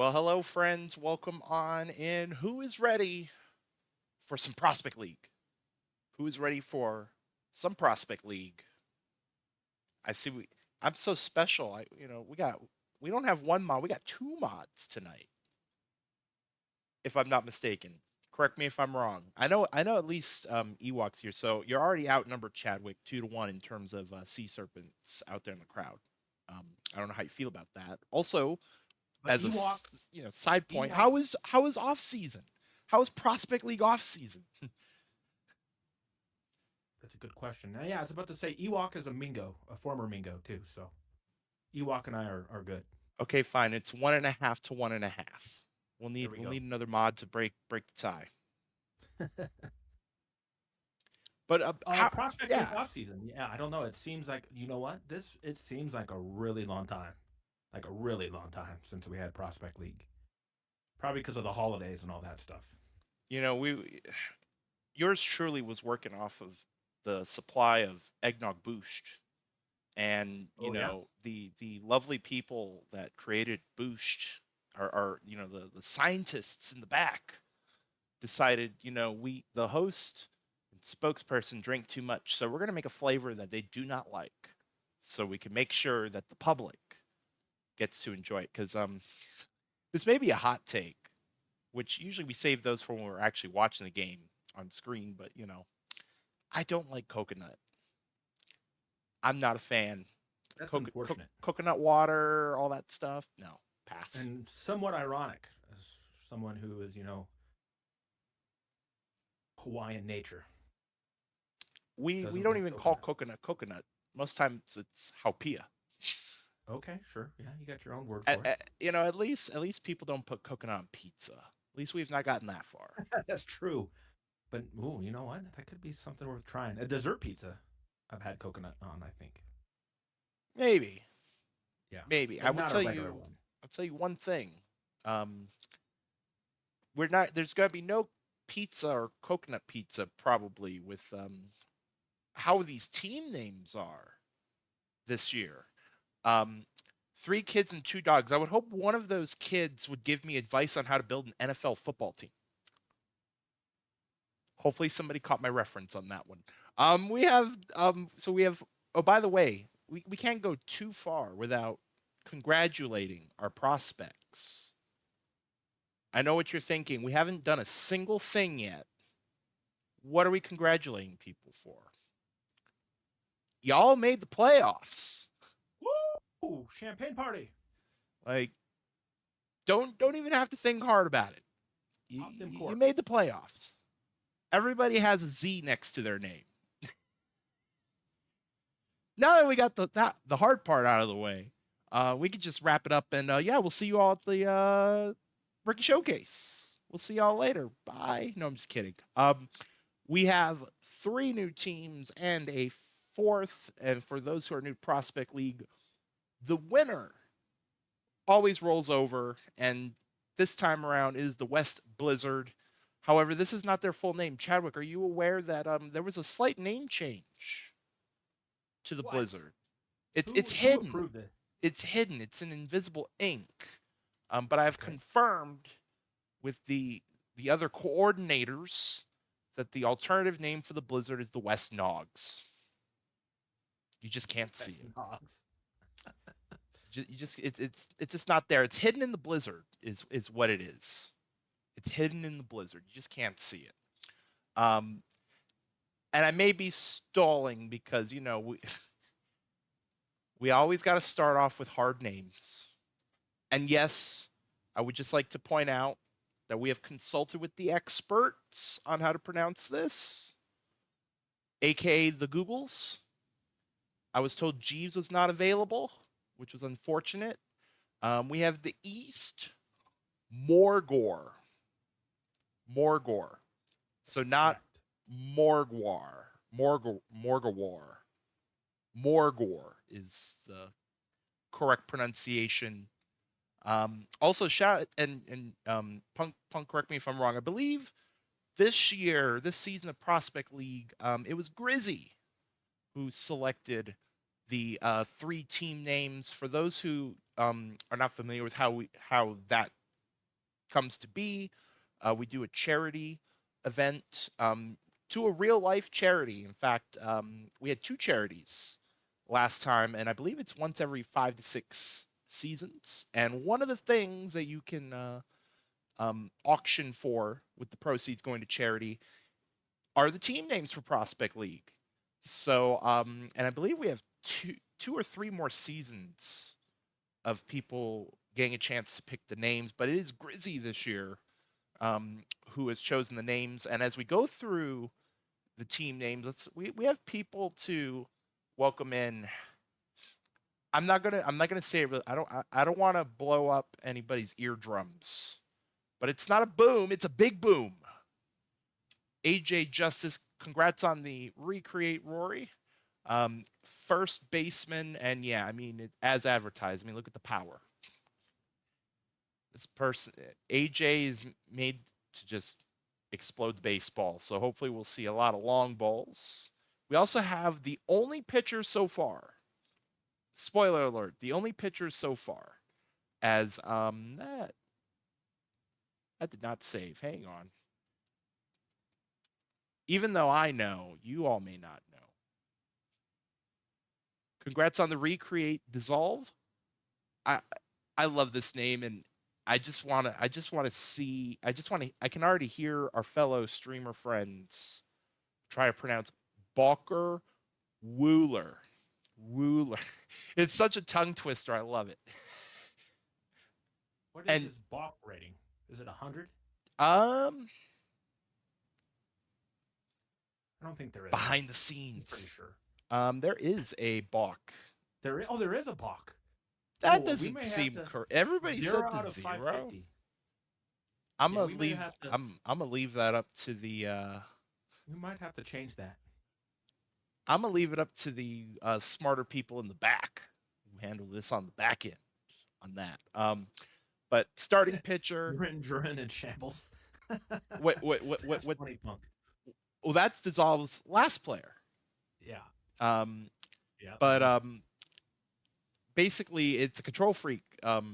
Well, hello, friends. Welcome on in. Who is ready for some Prospect League? Who is ready for some Prospect League? I see. I'm so special. We don't have one mod. We got two mods tonight, if I'm not mistaken. Correct me if I'm wrong. I know at least Ewok's here, so you're already outnumbered Chadwick 2-1 in terms of sea serpents out there in the crowd. I don't know how you feel about that. Also, But as a Ewok, side point, Ewok, how is off season? How is Prospect League off season? that's a good question. Yeah, I was about to say Ewok is a Mingo, a former Mingo too. So Ewok and I are good. Okay, fine. It's 1.5 to 1.5. We'll There need we we'll go. need another mod to break the tie. But how? Prospect League Yeah, offseason. Yeah, I don't know. It seems like you know what this. It seems like a really long time, like a really long time since we had Prospect League. Probably because of the holidays and all that stuff. we yours truly was working off of the supply of eggnog boost, and Oh yeah. the lovely people that created boost are the scientists in the back decided, we the host and spokesperson drink too much, so we're going to make a flavor that they do not like, so we can make sure that the public gets to enjoy it. Because this may be a hot take, which usually we save those for when we're actually watching the game on screen, but I don't like coconut. I'm not a fan. That's unfortunate Coconut water, all that stuff. No, pass. and somewhat ironic as someone who is Hawaiian nature We doesn't don't like even call coconut. coconut. Most times it's haupia. Okay, sure. Yeah, you got your own word for it. At least people don't put coconut on pizza. At least we've not gotten that far. That's true. But ooh, you know what? That could be something worth trying. A dessert pizza. I've had coconut on, I think. Maybe, Yeah. maybe. But not a regular one. I'll tell you one thing. Um, we're not. There's gonna be no pizza or coconut pizza probably with how these team names are this year. Um, three kids and two dogs. I would hope one of those kids would give me advice on how to build an NFL football team. Hopefully somebody caught my reference on that one. We have oh, by the way, we can't go too far without congratulating our prospects. I know what you're thinking. We haven't done a single thing yet. What are we congratulating people for? Y'all made the playoffs. Woo! Champagne party. Like, don't even have to think hard about it. You, Pop them you corks. made the playoffs. Everybody has a Z next to their name. Now that we got the hard part out of the way, we could just wrap it up and yeah, we'll see you all at the Rookie Showcase. We'll see y'all later. Bye. No, I'm just kidding. We have three new teams and a fourth, and for those who are new to Prospect League, the winner always rolls over, and this time around is the West Blizzard. However, this is not their full name. Chadwick, are you aware that there was a slight name change to the What? Blizzard? It's Who hidden. approved it? It's hidden. It's an invisible ink. But I've Okay. confirmed with the other coordinators that the alternative name for the Blizzard is the West Nogs. You just can't see Best it. dogs. You just it's just not there. It's hidden in the Blizzard is what it is. It's hidden in the Blizzard. You just can't see it. Um, and I may be stalling because we always got to start off with hard names. And yes, I would just like to point out that we have consulted with the experts on how to pronounce this, aka the Googles. I was told Jeeves was not available, which was unfortunate. We have the East, Morgor. Morgor. So not Correct. Morgwar. Morgawar. Morgor is the correct pronunciation. Also, shout and Punk. Correct me if I'm wrong. I believe this season of Prospect League, it was Grizzy who selected the three team names. For those who are not familiar with how that comes to be. We do a charity event to a real life charity. In fact, we had 2 charities last time, and I believe it's once every 5 to 6 seasons. And one of the things that you can auction for with the proceeds going to charity are the team names for Prospect League. So, and I believe we have two or three more seasons of people getting a chance to pick the names, but it is Grizzy this year who has chosen the names. And as we go through the team names, we have people to welcome in. I'm not gonna say it. I don't want to blow up anybody's eardrums, but it's not a boom. It's a big boom. AJ Justice, congrats on the recreate, Rory. First baseman, and yeah, I mean, as advertised. I mean, look at the power. This person, AJ, is made to just explode the baseball. So hopefully, we'll see a lot of long balls. We also have the only pitcher so far. Spoiler alert: the only pitcher so far, as that did not save. Hang on. Even though I know, you all may not know. Congrats on the recreate dissolve. I I love this name, and I can already hear our fellow streamer friends try to pronounce Balker Wooler. Wooler. It's such a tongue twister. I love it. What is And his balk rating? Is it 100? um I don't think there is. behind the I'm pretty scenes, sure. there is a balk. There is a balk. That Oh, we doesn't may have seem to correct. Everybody 0 said the out of 0. 550. I'm Yeah, gonna we may leave. have to. I'm gonna leave that up to the. We might have to change that. I'm gonna leave it up to the smarter people in the back who handle this on the back end on that. But starting pitcher. Durin in shambles. What? That's funny, Punk. Well, that's Dissolve's last player. Yeah. Um, Yeah. but basically, it's a control freak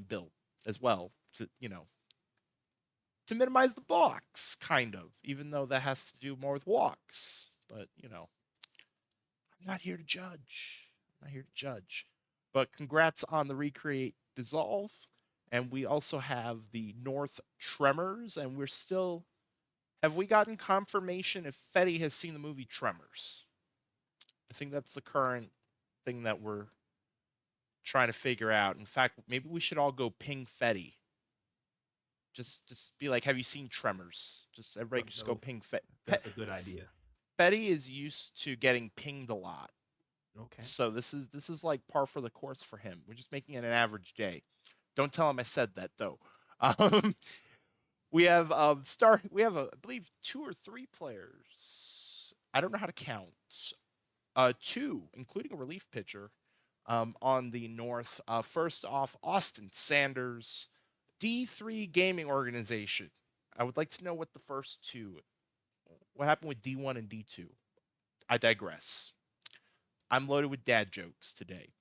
build as well. To minimize the blocks, kind of, even though that has to do more with walks. But I'm not here to judge. I'm not here to judge. But congrats on the recreate dissolve. And we also have the North Tremors, and we're still. Have we gotten confirmation if Fetty has seen the movie Tremors? I think that's the current thing that we're trying to figure out. In fact, maybe we should all go ping Fetty. Just be like, have you seen Tremors? Just everybody just go ping Fetty. That's a good idea. Fetty is used to getting pinged a lot. Okay. So this is like par for the course for him. We're just making it an average day. Don't tell him I said that though. We have I believe 2 or 3 players. I don't know how to count. 2, including a relief pitcher, on the North. First off, Austin Sanders, D3 Gaming Organization. I would like to know what the first 2. What happened with D1 and D2? I digress. I'm loaded with dad jokes today.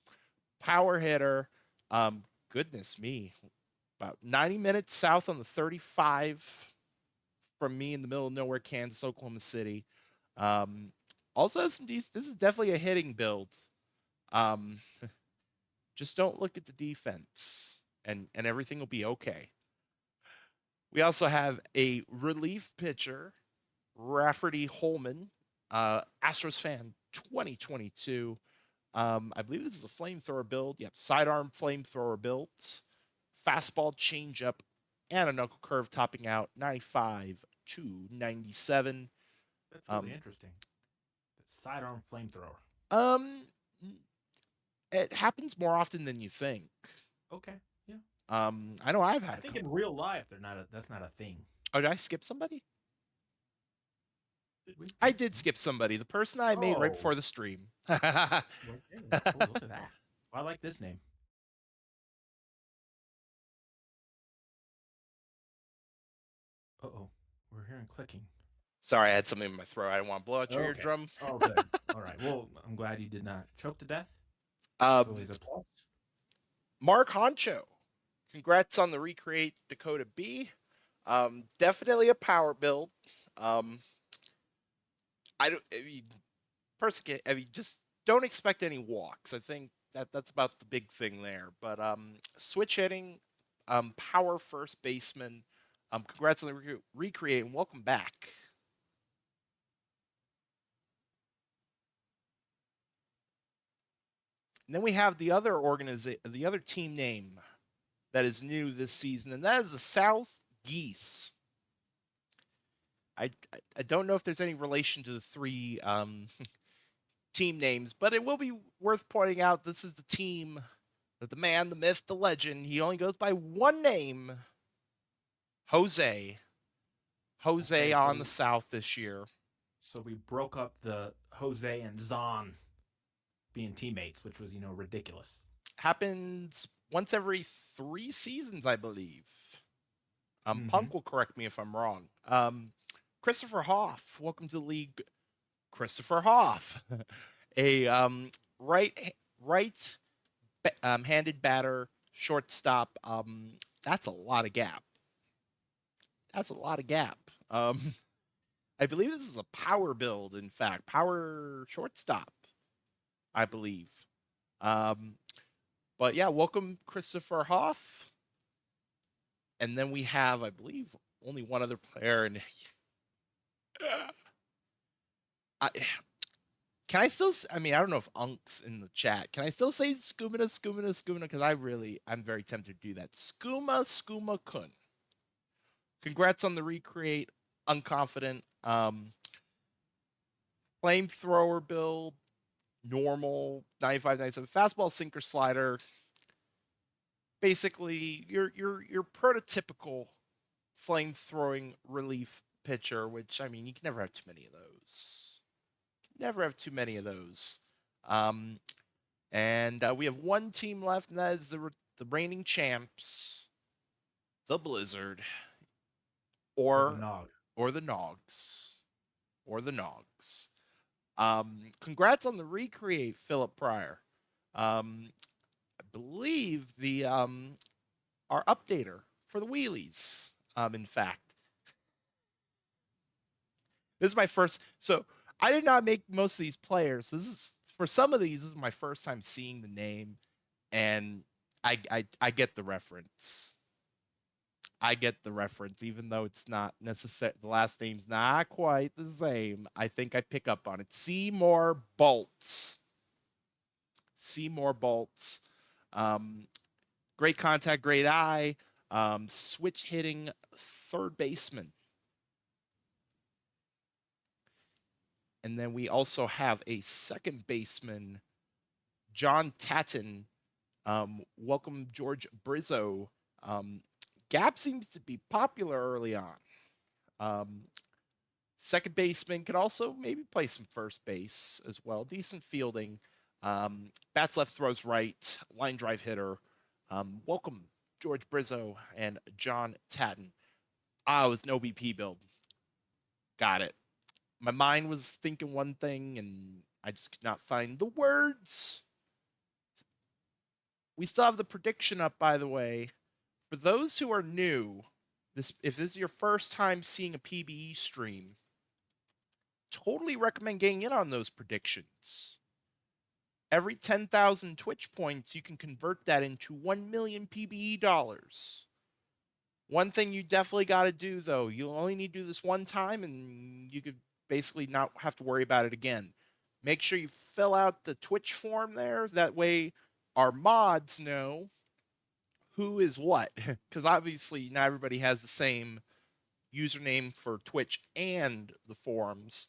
Power hitter. Goodness me. About 90 minutes south on the 35 from me in the middle of nowhere, Kansas, Oklahoma City. Also has some decent. This is definitely a hitting build. Just don't look at the defense, and everything will be okay. We also have a relief pitcher, Rafferty Holman, Astros fan 2022. I believe this is a flamethrower build. Yep, sidearm flamethrower builds, fastball changeup, and a knuckle curve topping out 95 to 97. That's really interesting. Sidearm flamethrower. Um, it happens more often than you think. Okay. Yeah. I know I've had. I think in real life, that's not a thing. Oh, did I skip somebody? I did skip somebody. The person I made right before the stream. Look at that. I like this name. Uh-oh. We're hearing clicking. Sorry, I had something in my throat. I didn't want to blow out your eardrum. Oh, good. All right. Well, I'm glad you did not choke to death. Mark Honcho, congrats on the recreate Dakota B. Definitely a power build. Um, I mean, personally, I mean, just don't expect any walks. I think that's about the big thing there. But switch hitting, power first baseman. Congrats on the recreate and welcome back. And then we have the other team name that is new this season, and that is the South Geese. I don't know if there's any relation to the three team names, but it will be worth pointing out this is the team that the man, the myth, the legend, he only goes by one name, Jose. Jose Okay, on the South this year. so we broke up the Jose and Zon being teammates, which was ridiculous. Happens once every 3 seasons, I believe. Mm-hmm. Punk will correct me if I'm wrong. Christopher Hoff, welcome to the league. Christopher Hoff, a right right handed batter, shortstop. That's a lot of gap. That's a lot of gap. I believe this is a power build. In fact, power shortstop. I believe. Um, but yeah, welcome Christopher Hoff. And then we have, I believe, only one other player. And I, can I still? I mean, I don't know if Unk's in the chat. Can I still say Skooma? Because I'm very tempted to do that. Skooma Kun. Congrats on the recreate. Unconfident. Flamethrower build. Normal 95, 97. Fastball, sinker, slider. Basically, your prototypical flame throwing relief pitcher. Which I mean, you can never have too many of those. Never have too many of those. Um, And we have one team left, and that is the reigning champs, the Blizzard, Or the or Nog. or the Nogs, or the Nogs. Congrats on the recreate, Philip Pryor. I believe the our updater for the wheelies. In fact, this is my first. So I did not make most of these players. So this is for some of these. This is my first time seeing the name, and I get the reference. I get the reference, even though it's not necessary. The last name's not quite the same. I think I pick up on it. Seymour Bolts. Seymour Bolts. Um, Great contact, great eye. Switch hitting third baseman. And then we also have a second baseman, John Tatton. Welcome, George Brizzo. Gap seems to be popular early on. Um, Second baseman could also maybe play some first base as well. Decent fielding. Bats left, throws right. Line drive hitter. Welcome, George Brizzo and John Tatton. It was an OBP build. Got it. My mind was thinking one thing, and I just could not find the words. We still have the prediction up, by the way. For those who are new, if this is your first time seeing a PBE stream, totally recommend getting in on those predictions. Every 10,000 Twitch points, you can convert that into 1 million PBE dollars. One thing you definitely got to do, though, you only need to do this one time, and you could basically not have to worry about it again. Make sure you fill out the Twitch form there. That way, our mods know who is what. Because obviously, not everybody has the same username for Twitch and the forums.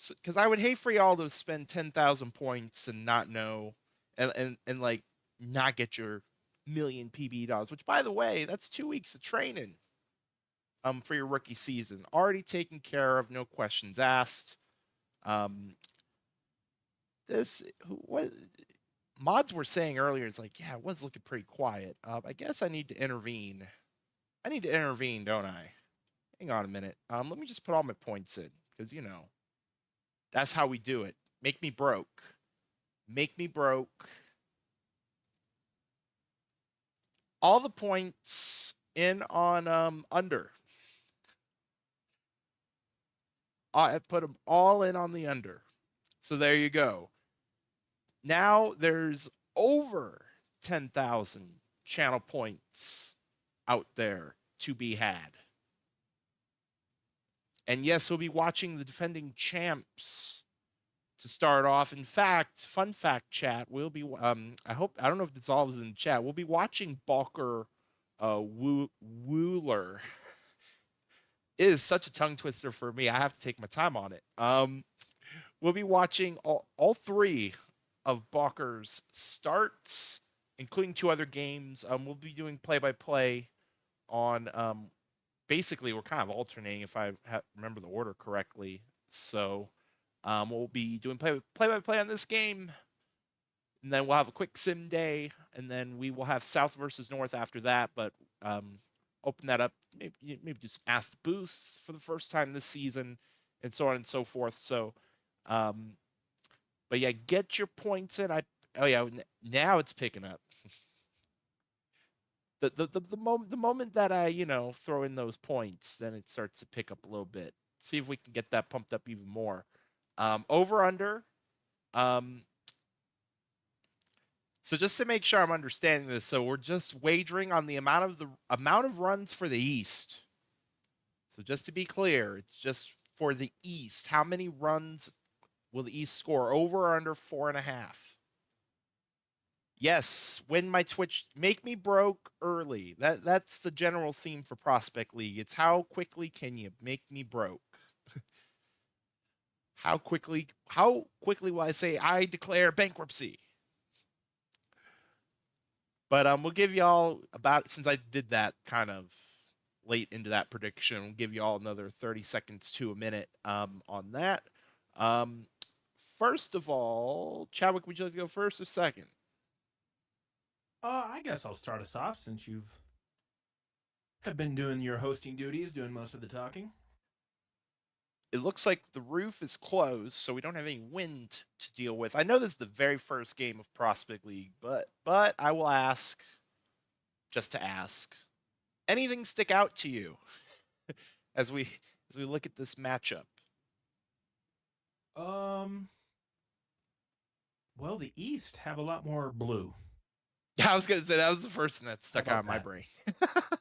Because I would hate for y'all to spend 10,000 points and not know, and like not get your million PB dollars. Which, by the way, that's 2 weeks of training. For your rookie season, already taken care of, no questions asked. This what mods were saying earlier is like, yeah, it was looking pretty quiet. I guess I need to intervene. I need to intervene, don't I? Hang on a minute. Let me just put all my points in because that's how we do it. Make me broke. Make me broke. All the points in on under. I put them all in on the under. So there you go. Now there's over 10,000 channel points out there to be had. And yes, we'll be watching the defending champs to start off. In fact, fun fact, chat, we'll be I don't know if this all is in the chat. We'll be watching Balker Wooler. It is such a tongue twister for me. I have to take my time on it. We'll be watching all three of Balker's starts, including two other games. We'll be doing play-by-play on basically we're kind of alternating if I remember the order correctly. So we'll be doing play-by-play on this game, and then we'll have a quick sim day, and then we will have South versus North after that. But open that up, maybe do some Ask the Boosts for the first time this season, and so on and so forth. So, but yeah, get your points in. Now it's picking up. The moment that I throw in those points, then it starts to pick up a little bit. See if we can get that pumped up even more. Over under. So just to make sure I'm understanding this, so we're just wagering on the amount of runs for the East. So just to be clear, it's just for the East. How many runs will the East score? Over or under 4.5? Yes, win my Twitch. Make me broke early. That's the general theme for Prospect League. It's how quickly can you make me broke? How quickly will I say I declare bankruptcy? But we'll give y'all since I did that kind of late into that prediction, we'll give y'all another 30 seconds to a minute on that. First of all, Chadwick, would you like to go first or second? I guess I'll start us off since have been doing your hosting duties, doing most of the talking. It looks like the roof is closed, so we don't have any wind to deal with. I know this is the very first game of Prospect League, but I will ask, just to ask, anything stick out to you as we look at this matchup? Well, the East have a lot more blue. Yeah, I was gonna say that was the first thing that stuck out in my brain.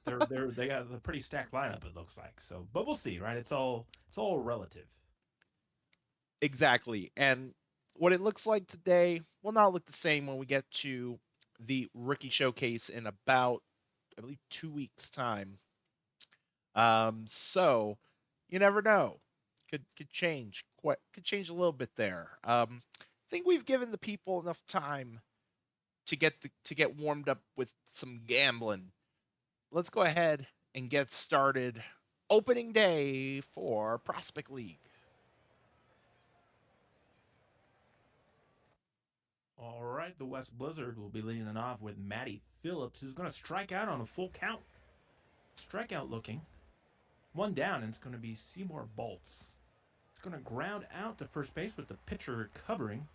they got a pretty stacked lineup, it looks like. So, but we'll see, right? It's all relative. Exactly, and what it looks like today will not look the same when we get to the rookie showcase in about, I believe, 2 weeks' time. So you never know. Could change. Could change a little bit there. I think we've given the people enough time to get warmed up with some gambling. Let's go ahead and get started. Opening day for Prospect League. All right, the West Blizzard will be leading it off with Matty Phillips, who's going to strike out on a full count. Strikeout looking. One down, and it's going to be Seymour Bolts. It's going to ground out to first base with the pitcher covering.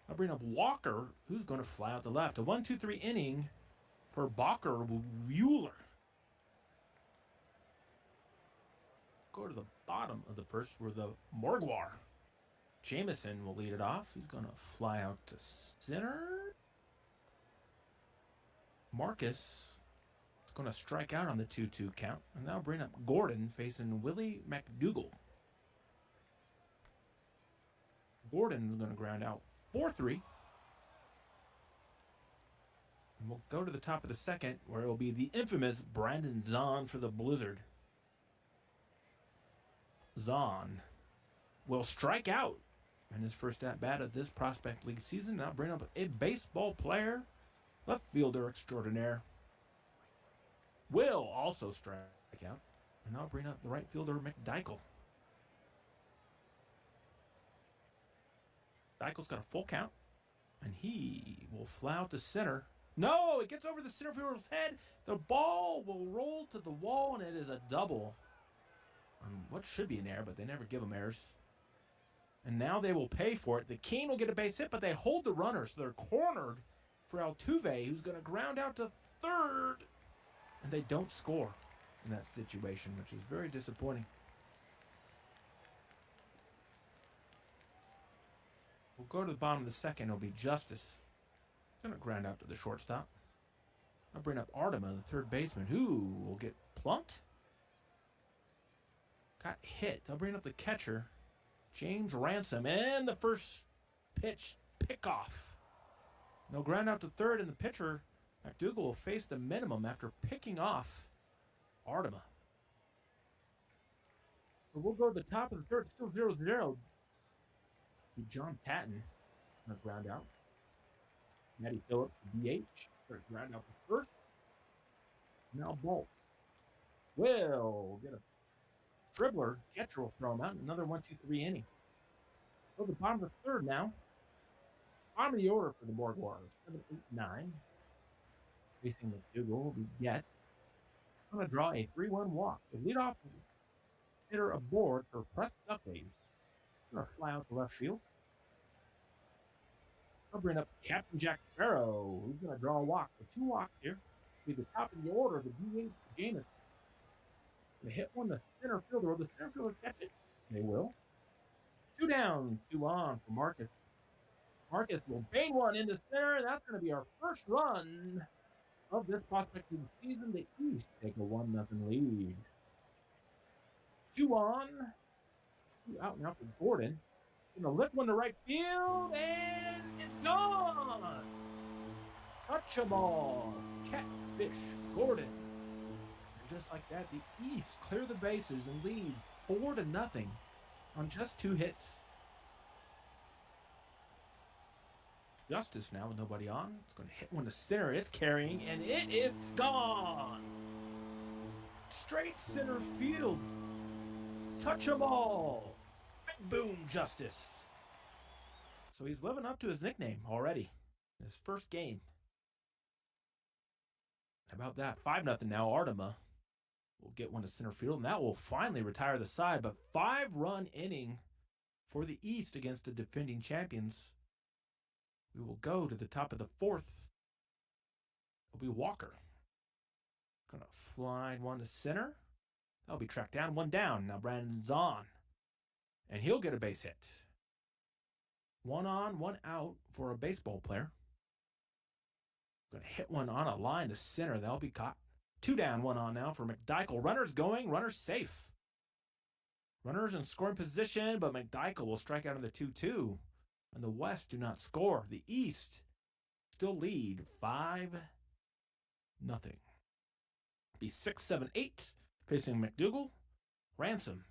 I'll bring up Walker, who's going to fly out to left. A 1-2-3 inning for Balker Wheeler. Go to the bottom of the first where the Morguar. Jameson will lead it off. He's going to fly out to center. Marcus is going to strike out on the 2-2 count. And now bring up Gordon facing Willie McDougall. Gordon is going to ground out 4-3. And we'll go to the top of the second where it will be the infamous Brandon Zahn for the Blizzard. Zahn will strike out in his first at-bat of this Prospect League season. Now bring up a baseball player, left fielder extraordinaire. Will also strike out. And I'll bring up the right fielder, McDykel. Dykel's got a full count. And he will fly out to center. No, it gets over the center fielder's head. The ball will roll to the wall, and it is a double. What should be an error, but they never give them errors. And now they will pay for it. The King will get a base hit, but they hold the runner, so they're cornered for Altuve, who's going to ground out to third. and they don't score in that situation, which is very disappointing. We'll go to the bottom of the second. It'll be Justice. Going to ground out to the shortstop. I'll bring up Artema, the third baseman, who will get plunked. Got hit. I'll bring up the catcher, James Ransom, and the first pitch pickoff. They'll ground out to third, and the pitcher, McDougal, will face the minimum after picking off Artema. So we'll go to the top of the third, still 0-0. John Patton on a ground out. Matty Phillips, DH, ground out to first. Now Bolt will get a dribbler. Catcher will throw him out. Another 1-2-3 inning. So the bottom of the third now. Bottom of the order for the Borgwars. 7, 8, 9. Facing McDougal will be Get. I'm going to draw a 3-1 walk. The leadoff hitter aboard for Press Duckley. Going to fly out to left field. I'll bring up Captain Jack Sparrow, who's going to draw a walk. So 2 walks here. Be the top of the order, the DH, Jameis. Going to hit one to center fielder. Will the center fielder catch it? They will. 2 down, 2 on for Marcus. Marcus will bang one into center, and that's going to be our first run of this prospecting season. The East take a 1-0 lead. 2 on, 2 out now for Gordon. Going to lift one to right field, and it's gone. Touch a ball. Catfish Gordon. And just like that, the East clear the bases and lead 4-0 on just 2 hits. Justice now with nobody on. It's going to hit one to center. It's carrying, and it is gone. Straight center field. Touch a ball. Big boom, Justice. So he's living up to his nickname already in his first game. How about that? 5-0 now. Artema will get one to center field, and that will finally retire the side. But 5-run inning for the East against the defending champions. We will go to the top of the fourth. It'll be Walker. Gonna fly one to center. That'll be tracked down. 1 down. Now Brandon's on. And he'll get a base hit. 1 on, 1 out for a baseball player. Gonna hit one on a line to center. That'll be caught. 2 down, 1 on now for McDykel. Runners going, runners safe. Runners in scoring position, but McDykel will strike out in the 2-2. And the West do not score. The East still lead 5-0. Be 6, 7, 8. Facing McDougal. Ransom.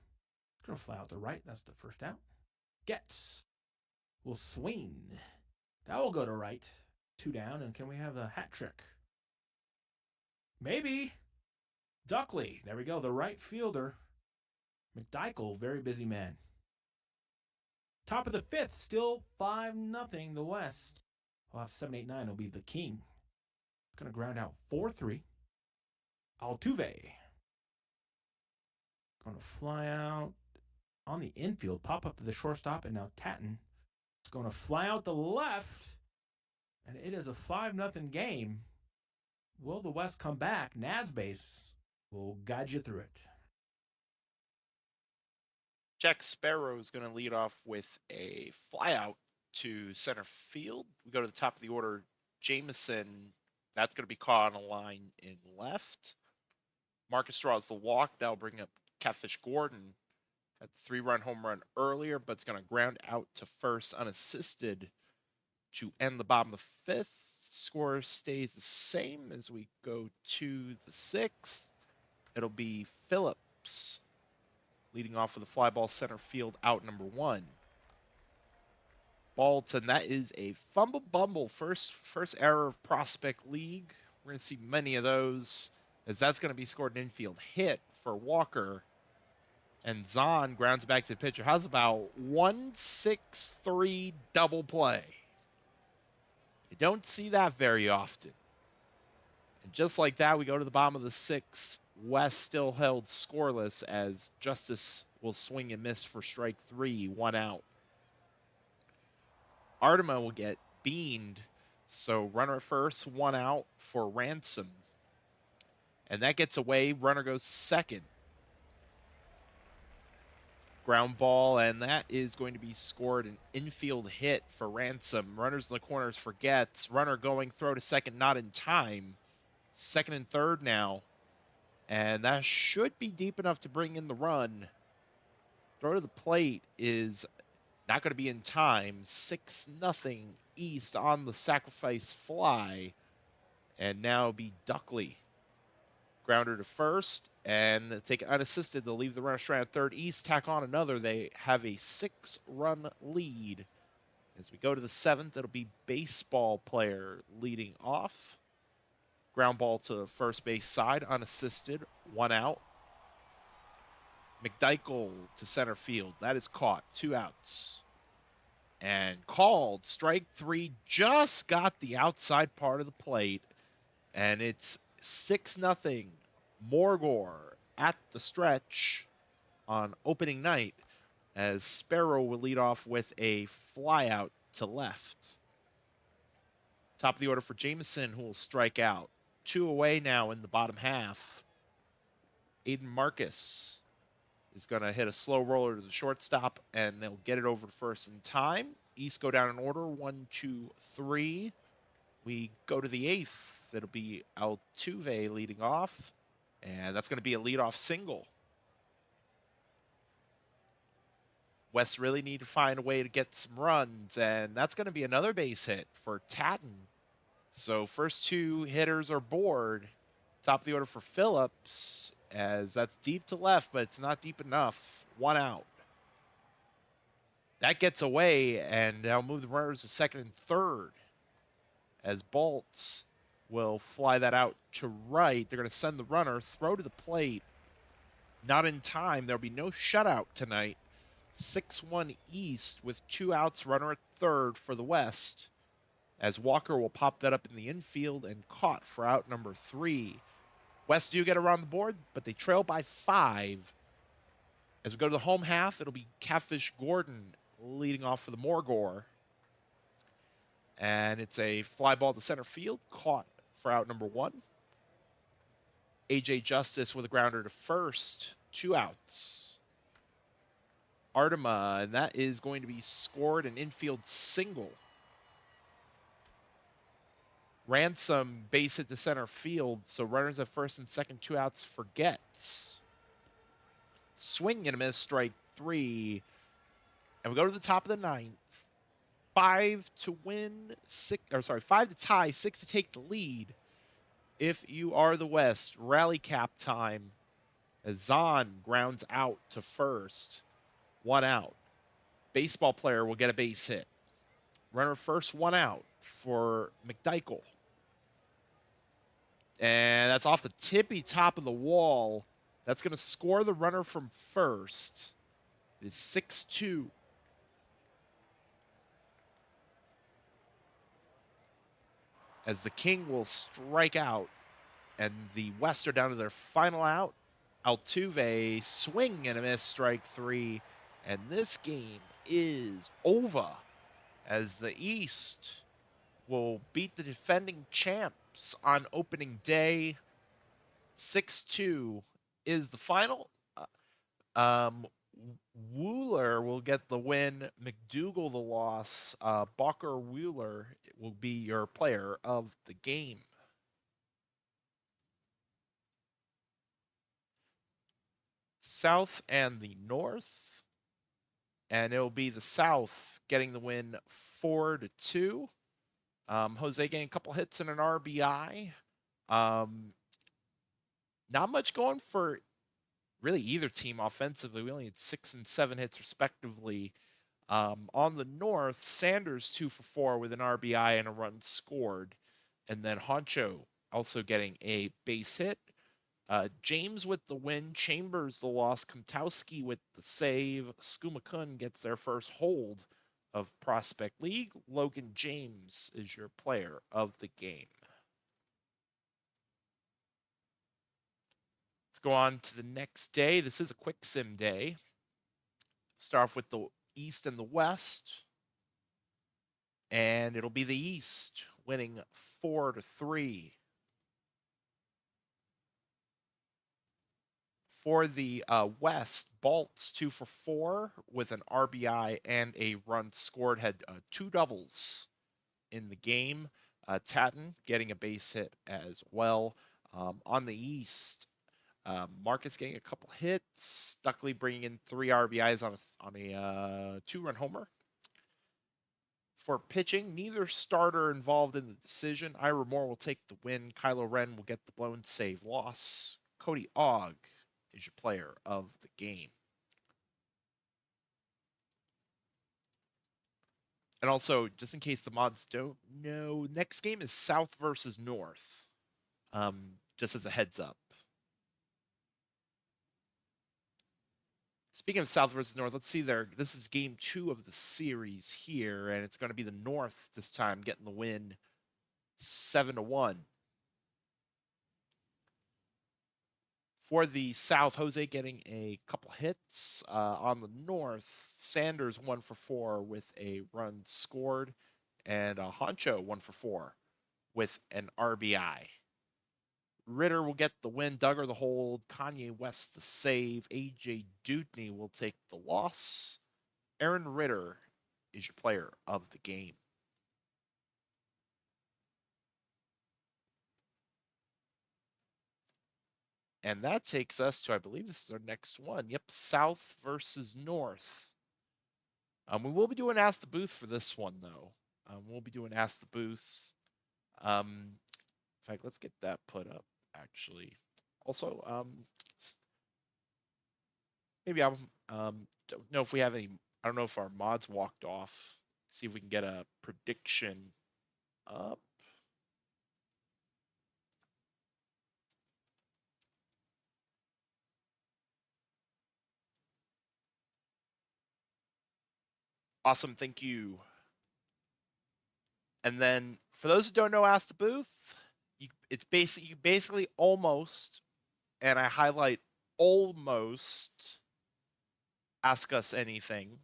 Gonna fly out to right. That's the first out. Getz will swing. That will go to right. 2 down. And can we have a hat trick? Maybe. Duckley. There we go. The right fielder. McDykel, very busy man. Top of the 5th, still 5-0, the West. We'll have 7, 8, 9 will be the king. Going to ground out 4-3. Altuve. Going to fly out on the infield, pop up to the shortstop, and now Tatton is going to fly out the left. And it is a 5-0 game. Will the West come back? NASBASE will guide you through it. Jack Sparrow is going to lead off with a flyout to center field. We go to the top of the order. Jameson, that's going to be caught on a line in left. Marcus draws the walk. That'll bring up Catfish Gordon. Had the 3-run home run earlier, but it's going to ground out to first unassisted to end the bottom of the 5th. Score stays the same as we go to the 6th. It'll be Phillips leading off with a fly ball center field out number 1. Balton, that is a fumble bumble first error of Prospect League. We're going to see many of those as that's going to be scored an infield hit for Walker. And Zahn grounds back to the pitcher. How's about 1-6-3 double play? You don't see that very often. And just like that, we go to the bottom of the 6th. West still held scoreless as Justice will swing and miss for strike 3, 1 out. Artema will get beaned, so runner at first, 1 out for Ransom. And that gets away. Runner goes second. Ground ball, and that is going to be scored an infield hit for Ransom. Runners in the corners forgets. Runner going throw to second, not in time. Second and third now. And that should be deep enough to bring in the run. Throw to the plate is not going to be in time. 6-0 East on the sacrifice fly. And now be Duckley. Grounder to first, and take unassisted. They'll leave the runner straight at third. East tack on another. They have a 6-run lead. As we go to the seventh, it'll be baseball player leading off. Ground ball to the first base side, unassisted, 1 out. McDykel to center field. That is caught, 2 outs. And called, strike 3, just got the outside part of the plate. And it's 6-0 Morgor at the stretch on opening night, as Sparrow will lead off with a flyout to left. Top of the order for Jameson, who will strike out. 2 away now in the bottom half. Aiden Marcus is going to hit a slow roller to the shortstop, and they'll get it over to first in time. East go down in order, 1, 2, 3. We go to the eighth. It'll be Altuve leading off, and that's going to be a leadoff single. West really need to find a way to get some runs, and that's going to be another base hit for Tatton. So first 2 hitters are bored. Top of the order for Phillips, as that's deep to left, but it's not deep enough. 1 out. That gets away, and they'll move the runners to second and third, as Bolts will fly that out to right. They're going to send the runner, throw to the plate. Not in time. There'll be no shutout tonight. 6-1 East with 2 outs, runner at third for the West, as Walker will pop that up in the infield and caught for out number 3. West do get around the board, but they trail by 5. As we go to the home half, it'll be Catfish Gordon leading off for the Morgor. And it's a fly ball to center field, caught for out number 1. AJ Justice with a grounder to first, 2 outs. Artema, and that is going to be scored an infield single. Ransom base hit to center field, so runners at first and second, 2 outs, forgets. Swing and a miss, strike 3. And we go to the top of the ninth. 5 to win, 5 to tie, 6 to take the lead. If you are the West, rally cap time, as Zahn grounds out to first. 1 out. Baseball player will get a base hit. Runner first, 1 out for McDykel. And that's off the tippy top of the wall. That's going to score the runner from first. It is 6-2. As the King will strike out, and the West are down to their final out. Altuve, swing and a miss, strike 3. And this game is over, as the East will beat the defending champs on opening day. 6-2 is the final. Wooler will get the win. McDougal the loss. Balker Wheeler will be your player of the game. South and the North. And it'll be the South getting the win 4-2. Jose getting a couple hits and an RBI. Not much going for really either team offensively. We only had 6 and 7 hits respectively. On the North, Sanders 2 for 4 with an RBI and a run scored. And then Honcho also getting a base hit. James with the win, Chambers the loss, Komtowski with the save. Skumakun gets their first hold of Prospect League. Logan James is your player of the game. Let's go on to the next day. This is a quick sim day. Start off with the East and the West. And it'll be the East winning 4-3. For the West, Bolts 2 for 4 with an RBI and a run scored. Had 2 doubles in the game. Tatton getting a base hit as well. On the East, Marcus getting a couple hits. Stuckley bringing in 3 RBIs on a 2-run homer. For pitching, neither starter involved in the decision. Ira Moore will take the win. Kylo Ren will get the blown save loss. Cody Ogg is your player of the game. And also, just in case the mods don't know, next game is South versus North. Just as a heads up. Speaking of South versus North, let's see there. This is game 2 of the series here, and it's going to be the North this time getting the win 7-1. For the South, Jose getting a couple hits. On the North, Sanders 1 for 4 with a run scored, and Honcho 1 for 4 with an RBI. Ritter will get the win. Duggar the hold. Kanye West the save. AJ Dutney will take the loss. Aaron Ritter is your player of the game. And that takes us to, I believe this is our next one. Yep, South versus North. We will be doing Ask the Booth for this one, though. We'll be doing Ask the Booth. In fact, let's get that put up, actually. Also, maybe I don't know if we have any. I don't know if our mods walked off. See if we can get a prediction up. Awesome, thank you. And then for those who don't know Ask the Booth, it's basically almost, and I highlight almost, ask us anything.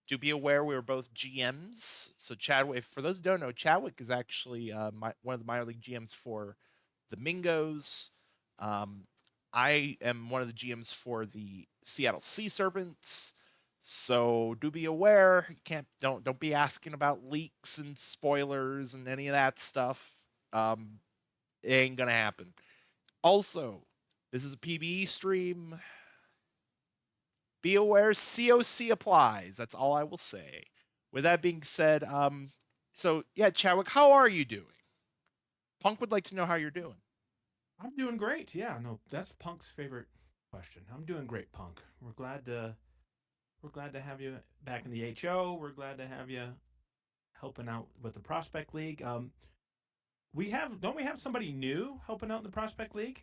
Do be aware we are both GMs. So Chadwick, for those who don't know, Chadwick is actually one of the minor league GMs for the Mingos. I am one of the GMs for the Seattle Sea Serpents. So do be aware. You don't be asking about leaks and spoilers and any of that stuff. It ain't gonna happen. Also, this is a PBE stream. Be aware, COC applies. That's all I will say. With that being said, so yeah, Chadwick, how are you doing? Punk would like to know how you're doing. I'm doing great. Yeah, no, that's Punk's favorite question. I'm doing great, Punk. We're glad to have you back in the HO. We're glad to have you helping out with the Prospect League. Don't we have somebody new helping out in the Prospect League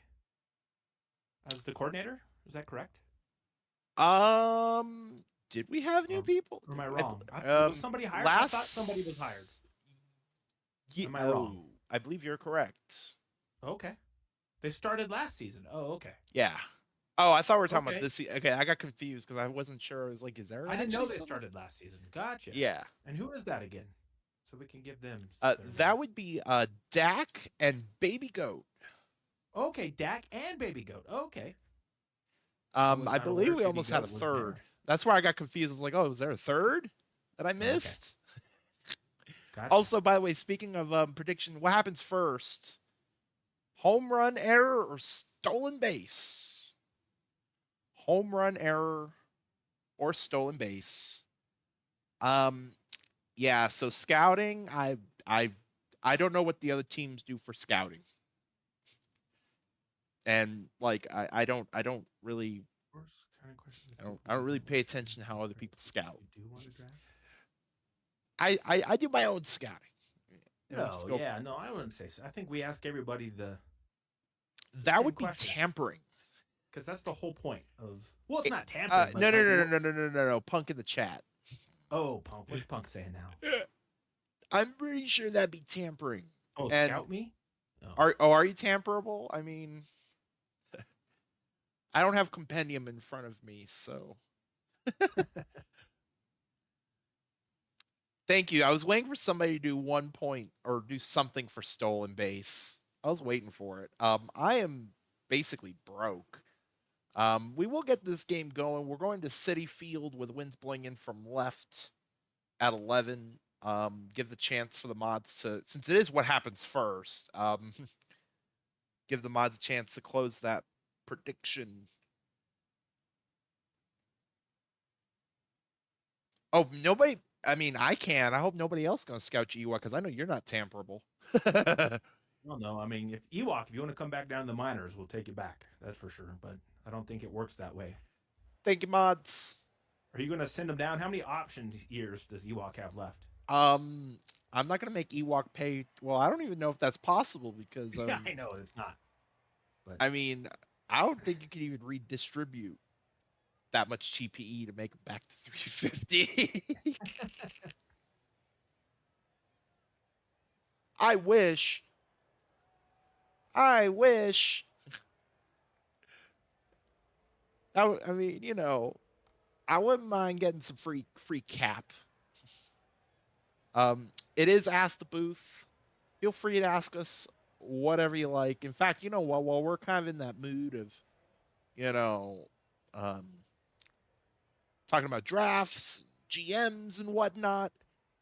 as the coordinator? Is that correct? Did we have new people? Or am I wrong? Was somebody hired? I thought somebody was hired. Am I wrong? I believe you're correct. Okay. They started last season. Oh, okay. Yeah. Oh, I thought we were talking about this. Okay, I got confused because I wasn't sure. I was like, is there? I didn't know they started last season. Gotcha. Yeah. And who is that again? So we can give them. That would be Dak and Baby Goat. Okay, Dak and Baby Goat. Okay. I believe we almost had a third. That's where I got confused. I was like, oh, was there a third that I missed? Okay. Gotcha. Also, by the way, speaking of prediction, what happens first? Home run error or stolen base? Home run error or stolen base. Yeah, so scouting, I don't know what the other teams do for scouting. And like I don't really I don't really pay attention to how other people scout. You do want to draft? I do my own scouting. No, no, I wouldn't say so. I think we ask everybody that would be tampering. Because that's the whole point of. Well, it's not tampering. No. Punk in the chat. Oh, Punk. What's Punk saying now? I'm pretty sure that'd be tampering. Oh, scout me? Oh. Are you tamperable? I mean, I don't have compendium in front of me, so. Thank you. I was waiting for somebody to do 1 point or do something for stolen base. I was waiting for it. I am basically broke. We will get this game going. We're going to City Field with winds blowing in from left at 11. Give the chance for the mods to, since it is what happens first, give the mods a chance to close that prediction. Oh, nobody. I mean, I can. I hope nobody else going to scout you because I know you're not tamperable. Well, no, I mean, if you want to come back down to the minors, we'll take you back. That's for sure. But I don't think it works that way. Thank you, mods. Are you going to send them down? How many option years does Ewok have left? Um, I'm not gonna make Ewok pay. Well, I don't even know if that's possible because Yeah, I know it's not. But I mean, I don't think you can even redistribute that much GPE to make it back to 350. I wish. I wish. I mean, I wouldn't mind getting some free cap. It is Ask the Booth. Feel free to ask us whatever you like. In fact, you know what? While we're kind of in that mood of, you know, um, talking about drafts, GMs, and whatnot,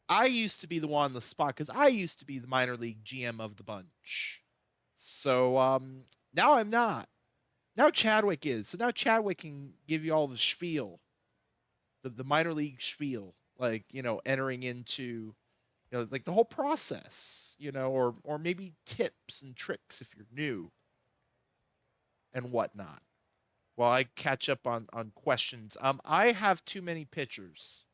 I used to be the one on the spot because I used to be the minor league GM of the bunch. So now I'm not. Now Chadwick is. So now Chadwick can give you all the spiel, the minor league spiel, like entering into like the whole process, or maybe tips and tricks if you're new and whatnot. While I catch up on questions, I have too many pitchers.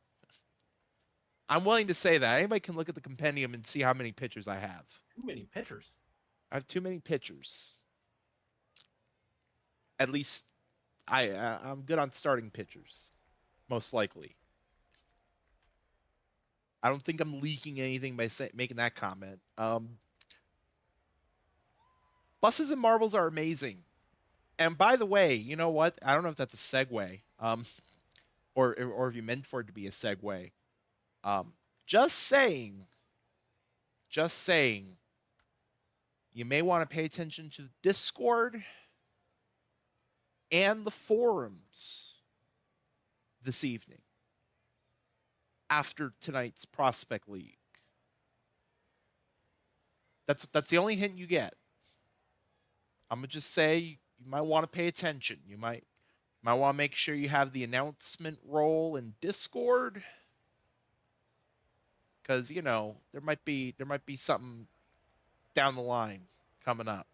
I'm willing to say that anybody can look at the compendium and see how many pitchers I have. too many pitchers. I have too many pitchers. At least I'm good on starting pitchers, most likely. I don't think I'm leaking anything by making that comment. Buses and marbles are amazing. And by the way, you know what? I don't know if that's a segue, or if you meant for it to be a segue. Um, just saying, just saying. You may want to pay attention to the Discord and the forums this evening after tonight's prospect league. That's the only hint you get. I'm gonna just say you might want to pay attention. You might want to make sure you have the announcement role in Discord because there might be something down the line coming up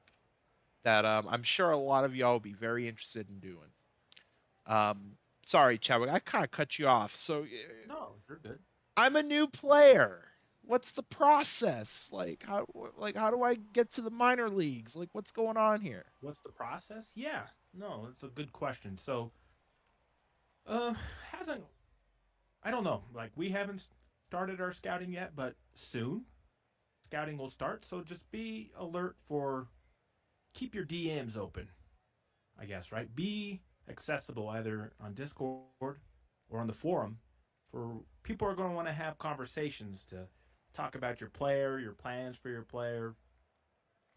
that I'm sure a lot of y'all will be very interested in doing. Sorry, Chadwick, I kind of cut you off. So No, you're good. I'm a new player. What's the process? Like how do I get to the minor leagues? Like what's going on here? What's the process? Yeah, no, it's a good question. So, hasn't I don't know. Like we haven't started our scouting yet, but soon scouting will start. So just be alert for keep your DMs open. I guess right. Be accessible either on Discord or on the forum. For people are going to want to have conversations to talk about your player, your plans for your player,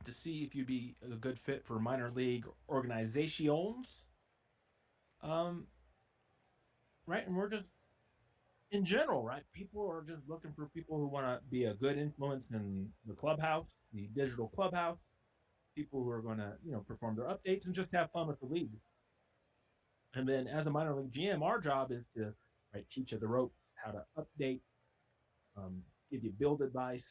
to see if you'd be a good fit for minor league organizations. Um, right, and we're just in general, right? People are just looking for people who want to be a good influence in the clubhouse, the digital clubhouse. People who are going to, perform their updates and just have fun with the league. And then, as a minor league GM, our job is to teach you the ropes, how to update, give you build advice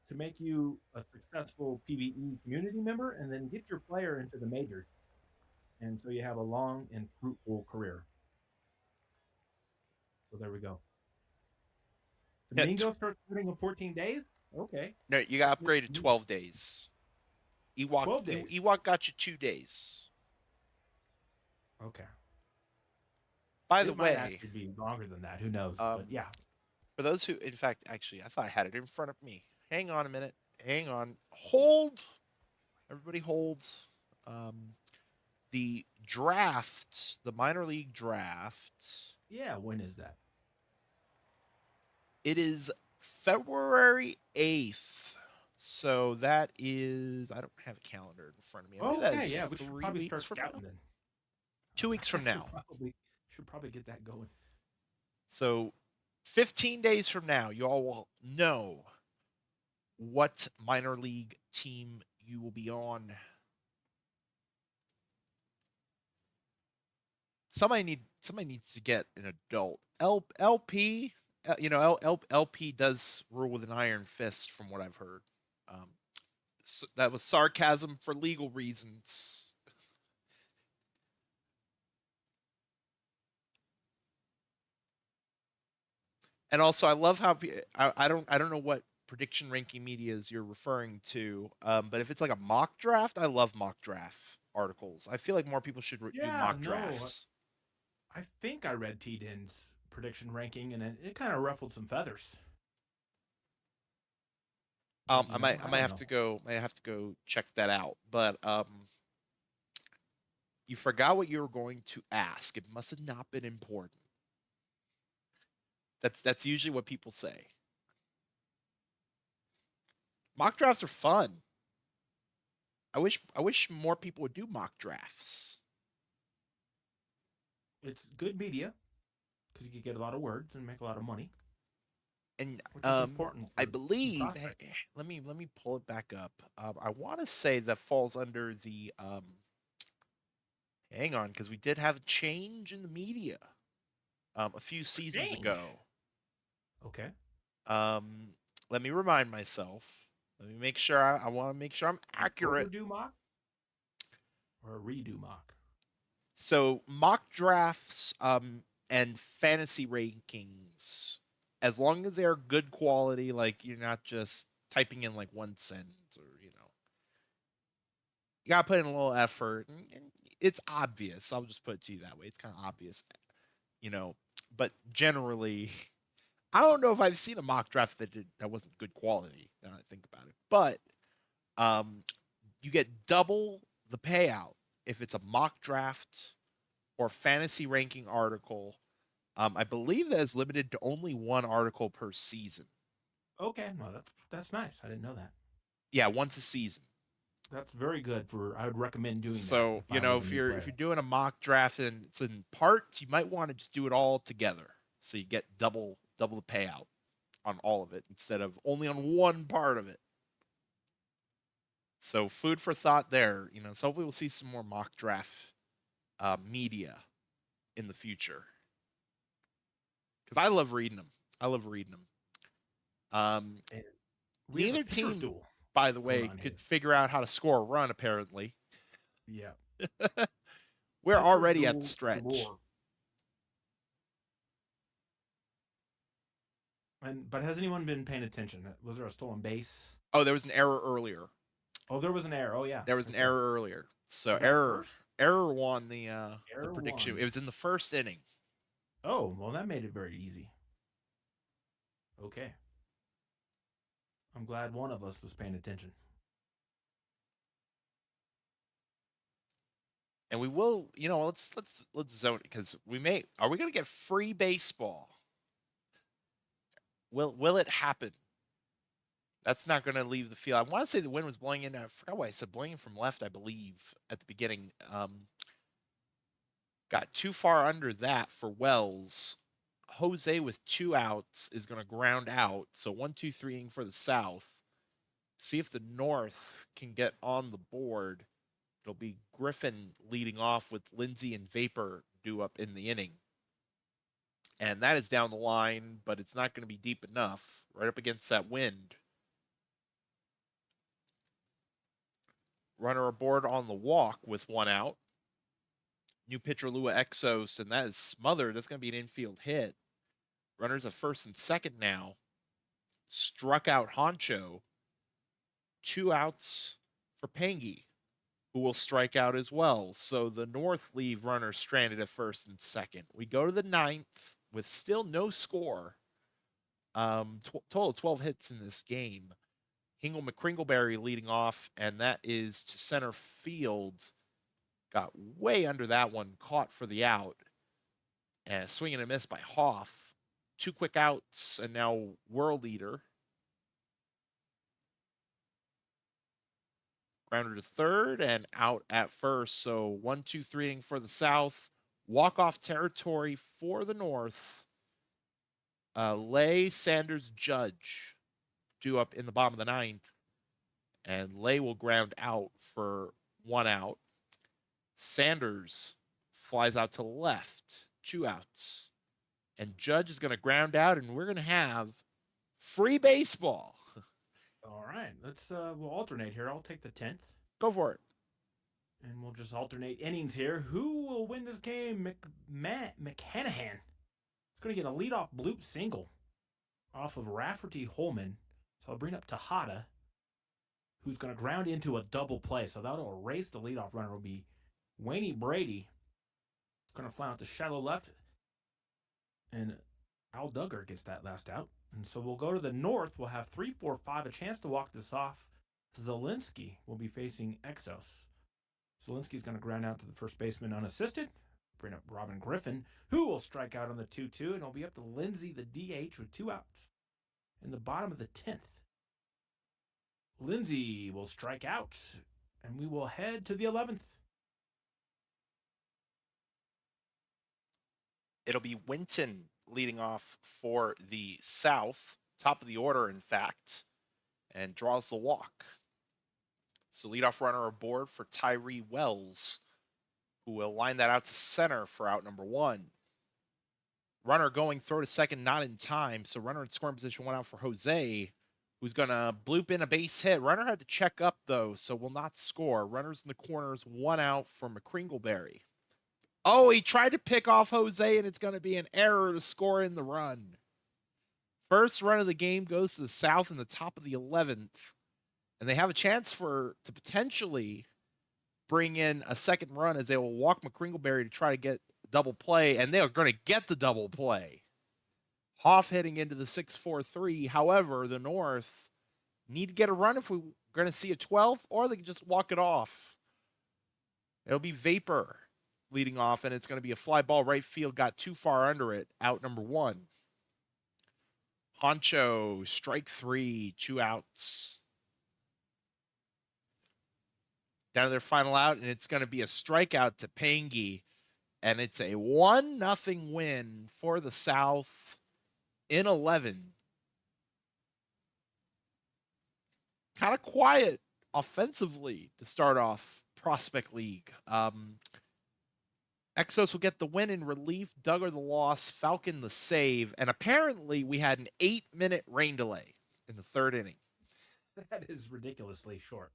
to make you a successful PVE community member, and then get your player into the majors, and so you have a long and fruitful career. So there we go. Domingo starts shooting in 14 days. Okay. No, you got upgraded 12 days. 12 days. Ewok got you 2 days. Okay. By the It might way, actually be longer than that. Who knows? But yeah. for those who, in fact, actually, I thought I had it in front of me. Hang on a minute. Hang on. Hold. Everybody holds. The draft, the minor league draft, Yeah. When is that? it is February 8th. So that is, I don't have a calendar in front of me. I believe that Okay. is Yeah. We should three probably weeks start from now. scouting then. 2 weeks I from now. should probably get that going. So 15 days from now, you all will know what minor league team you will be on. Somebody needs to get an adult LP. LP does rule with an iron fist, from what I've heard. Um, so that was sarcasm for legal reasons. And also, I love how I don't know what prediction ranking medias you're referring to, but if it's like a mock draft, I love mock draft articles. I feel like more people should do Yeah, mock no, drafts. I think I read T Din's prediction ranking, and it kind of ruffled some feathers. But I I might don't have know. to go. Might have to go check that out. But you forgot what you were going to ask. It must have not been important. That's usually what people say. Mock drafts are fun. I wish more people would do mock drafts. It's good media because you could get a lot of words and make a lot of money, And which is important I for some believe prospects. let me pull it back up. I want to say that falls under the hang on, because we did have a change in the media a few seasons Change. ago. Okay. Um, let me remind myself. Let me make sure. I want to make sure I'm An accurate. overdo mock or a redo mock. So mock drafts and fantasy rankings, as long as they're good quality, like you're not just typing in like one sentence, or you gotta put in a little effort, and it's obvious. I'll just put it to you that way. It's kind of obvious, you know. But generally, I don't know if I've seen a mock draft that wasn't good quality. Now that I think about it, but um, you get double the payout if it's a mock draft or fantasy ranking article. I believe that is limited to only one article per season. Okay, no, that's nice. I didn't know that. Yeah, once a season. That's very good for. I would recommend doing that So if I was a new if player. you're doing a mock draft and it's in parts, you might want to just do it all together, so you get double the payout on all of it instead of only on one part of it. So food for thought there. So hopefully we'll see some more mock draft media in the future, because I love reading them. I love reading them. And we have a Neither pitcher's team, duel by the going way, on could here. figure out how to score a run. Apparently, Yeah, we're pitcher's already at the duel stretch. galore. And but has anyone been paying attention? Was there a stolen base? Oh, there was an error earlier. Oh, there was an error. Oh yeah, There was an right there. error earlier. So Was that first? error won the Error prediction. It one. was in the first inning. Oh, well, that made it very easy. Okay, I'm glad one of us was paying attention. And we will, let's zone it, because are we going to get free baseball? Will it happen? That's not going to leave the field. I want to say the wind was blowing in. I forgot why I said blowing in from left, I believe, at the beginning. Got too far under that for Wells. Jose with 2 outs is going to ground out. So 1-2-3 for the South. See if the North can get on the board. It'll be Griffin leading off with Lindsay and Vapor due up in the inning. And that is down the line, but it's not going to be deep enough. Right up against that wind. Runner aboard on the walk with 1 out. New pitcher Lua Exos, and that is smothered. That's going to be an infield hit. Runners at first and second now. Struck out Honcho. 2 outs for Pangy, who will strike out as well. So the North leave runners stranded at first and second. We go to the ninth with still no score. Total of 12 hits in this game. Hingle McCringleberry leading off, and that is to center field. Got way under that one, caught for the out. And a swing and a miss by Hoff. 2 quick outs, and now world leader. Grounder to third and out at first. So 1, 2, 3 inning for the South. Walk-off territory for the North. Lay, Sanders, Judge due up in the bottom of the ninth. And Lay will ground out for 1 out. Sanders flies out to the left, 2 outs. And Judge is going to ground out, and we're going to have free baseball. All right, we'll alternate here. I'll take the 10th. Go for it. And we'll just alternate innings here. Who will win this game? McHanahan is going to get a leadoff bloop single off of Rafferty Holman. So I'll bring up Tejada, who's going to ground into a double play. So that'll erase the leadoff runner. Will be Wayne Brady. Going to fly out to shallow left. And Al Duggar gets that last out. And so we'll go to the north. We'll have 3, 4, 5. A chance to walk this off. Zielinski will be facing Exos. Zielinski's going to ground out to the first baseman unassisted. Bring up Robin Griffin, who will strike out on the 2-2, and it'll be up to Lindsay, the DH, with 2 outs. In the bottom of the 10th, Lindsay will strike out, and we will head to the 11th. It'll be Winton leading off for the South, top of the order, in fact, and draws the walk. So leadoff runner aboard for Tyree Wells, who will line that out to center for out number 1. Runner going throw to second, not in time. So runner in scoring position, 1 out for Jose, who's going to bloop in a base hit. Runner had to check up, though, so will not score. Runners in the corners, 1 out for McCringleberry. Oh, he tried to pick off Jose, and it's going to be an error to score in the run. First run of the game goes to the South in the top of the 11th. And they have a chance to potentially bring in a second run as they will walk McCringleberry to try to get double play, and they are going to get the double play. Hoff heading into the 6-4-3. However, the North need to get a run if we're going to see a 12th, or they can just walk it off. It'll be Vapor leading off, and it's going to be a fly ball right field. Got too far under it. Out number 1. Honcho, strike 3, 2 outs. Down to their final out, and it's going to be a strikeout to Pangy, and it's a 1-0 win for the South in 11. Kind of quiet offensively to start off Prospect League. Exos will get the win in relief, Duggar the loss, Falcon the save, and apparently we had an 8-minute rain delay in the 3rd inning. That is ridiculously short.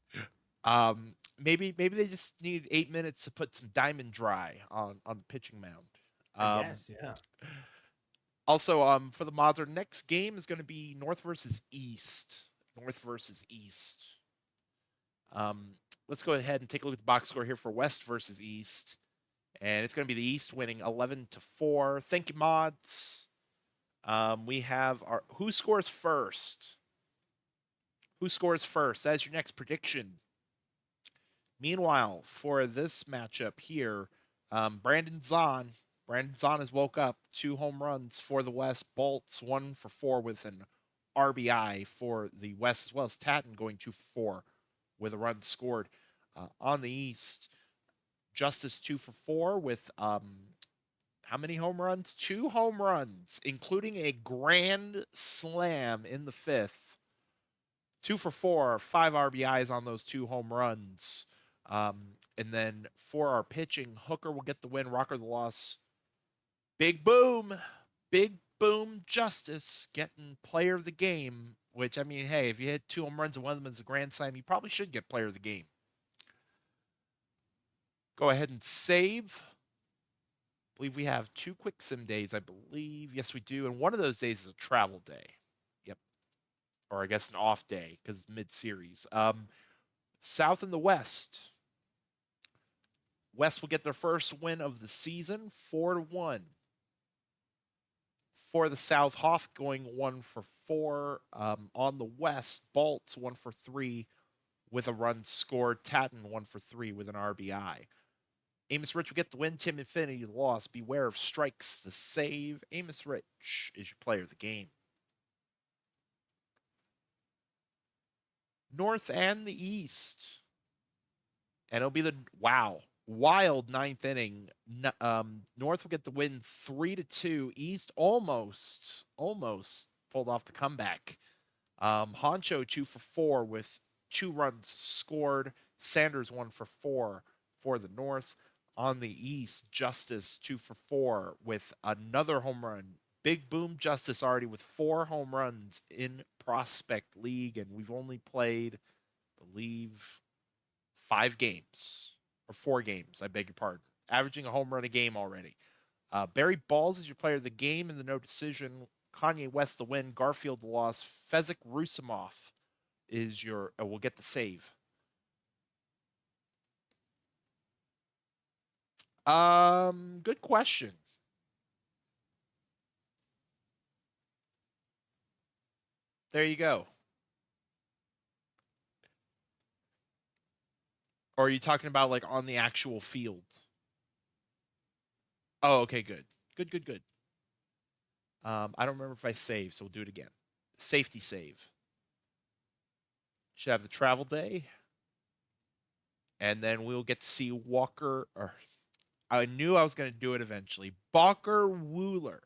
Maybe they just needed 8 minutes to put some diamond dry on the pitching mound. Yes, yeah. Also, for the mods, our next game is going to be North versus East. North versus East. Let's go ahead and take a look at the box score here for West versus East. And it's going to be the East winning 11-4. Thank you, mods. We have our who scores first. Who scores first? That's your next prediction. Meanwhile, for this matchup here, Brandon Zahn has woke up, 2 home runs for the West. Bolts 1 for 4 with an RBI for the West, as well as Tatton going 2 for 4 with a run scored. On the East, Justice 2 for 4 with how many home runs? 2 home runs, including a grand slam in the 5th. 2 for 4, 5 RBIs on those 2 home runs. And then for our pitching, Hooker will get the win, Rocker the loss. Big boom, Justice getting player of the game, which, I mean, hey, if you hit 2 home runs and one of them is a grand slam, you probably should get player of the game. Go ahead and save. I believe we have 2 quick sim days, I believe. Yes, we do. And one of those days is a travel day. Yep. Or I guess an off day because mid-series. South and the West. West will get their first win of the season, 4-1. For the South, Hoff going 1 for 4. On the West, Bolts 1 for 3 with a run scored. Tatton 1 for 3 with an RBI. Amos Rich will get the win. Tim Infinity the loss. Beware of strikes the save. Amos Rich is your player of the game. North and the East. and it'll be the wild ninth inning. North will get the win 3-2. East almost pulled off the comeback. Honcho 2 for 4 with 2 runs scored. Sanders 1 for 4 for the North. On the East, Justice 2 for 4 with another home run. Big Boom Justice already with 4 home runs in Prospect League, and we've only played, I believe, 5 games or 4 games. I beg your pardon. Averaging a home run a game already. Barry Balls is your player of the game in the no decision. Kanye West the win. Garfield the loss. Fezzik Rusimov is your will get the save. Good question. There you go. Or are you talking about like on the actual field? Oh, okay, good. Good. I don't remember if I saved, so we'll do it again. Safety save. Should have the travel day. And then we'll get to see Walker, or I knew I was going to do it eventually. Balker Wooler.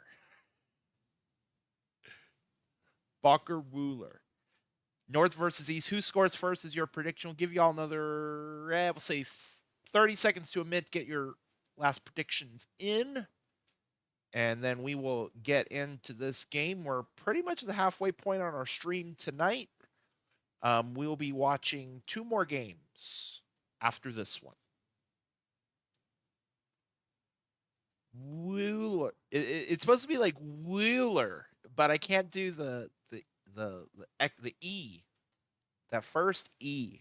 North versus East. Who scores first is your prediction. We'll give you all another, we'll say 30 seconds to a minute to get your last predictions in. And then we will get into this game. We're pretty much at the halfway point on our stream tonight. We'll be watching 2 more games after this one. Wheeler. It's supposed to be like Wheeler, but I can't do the E. That first E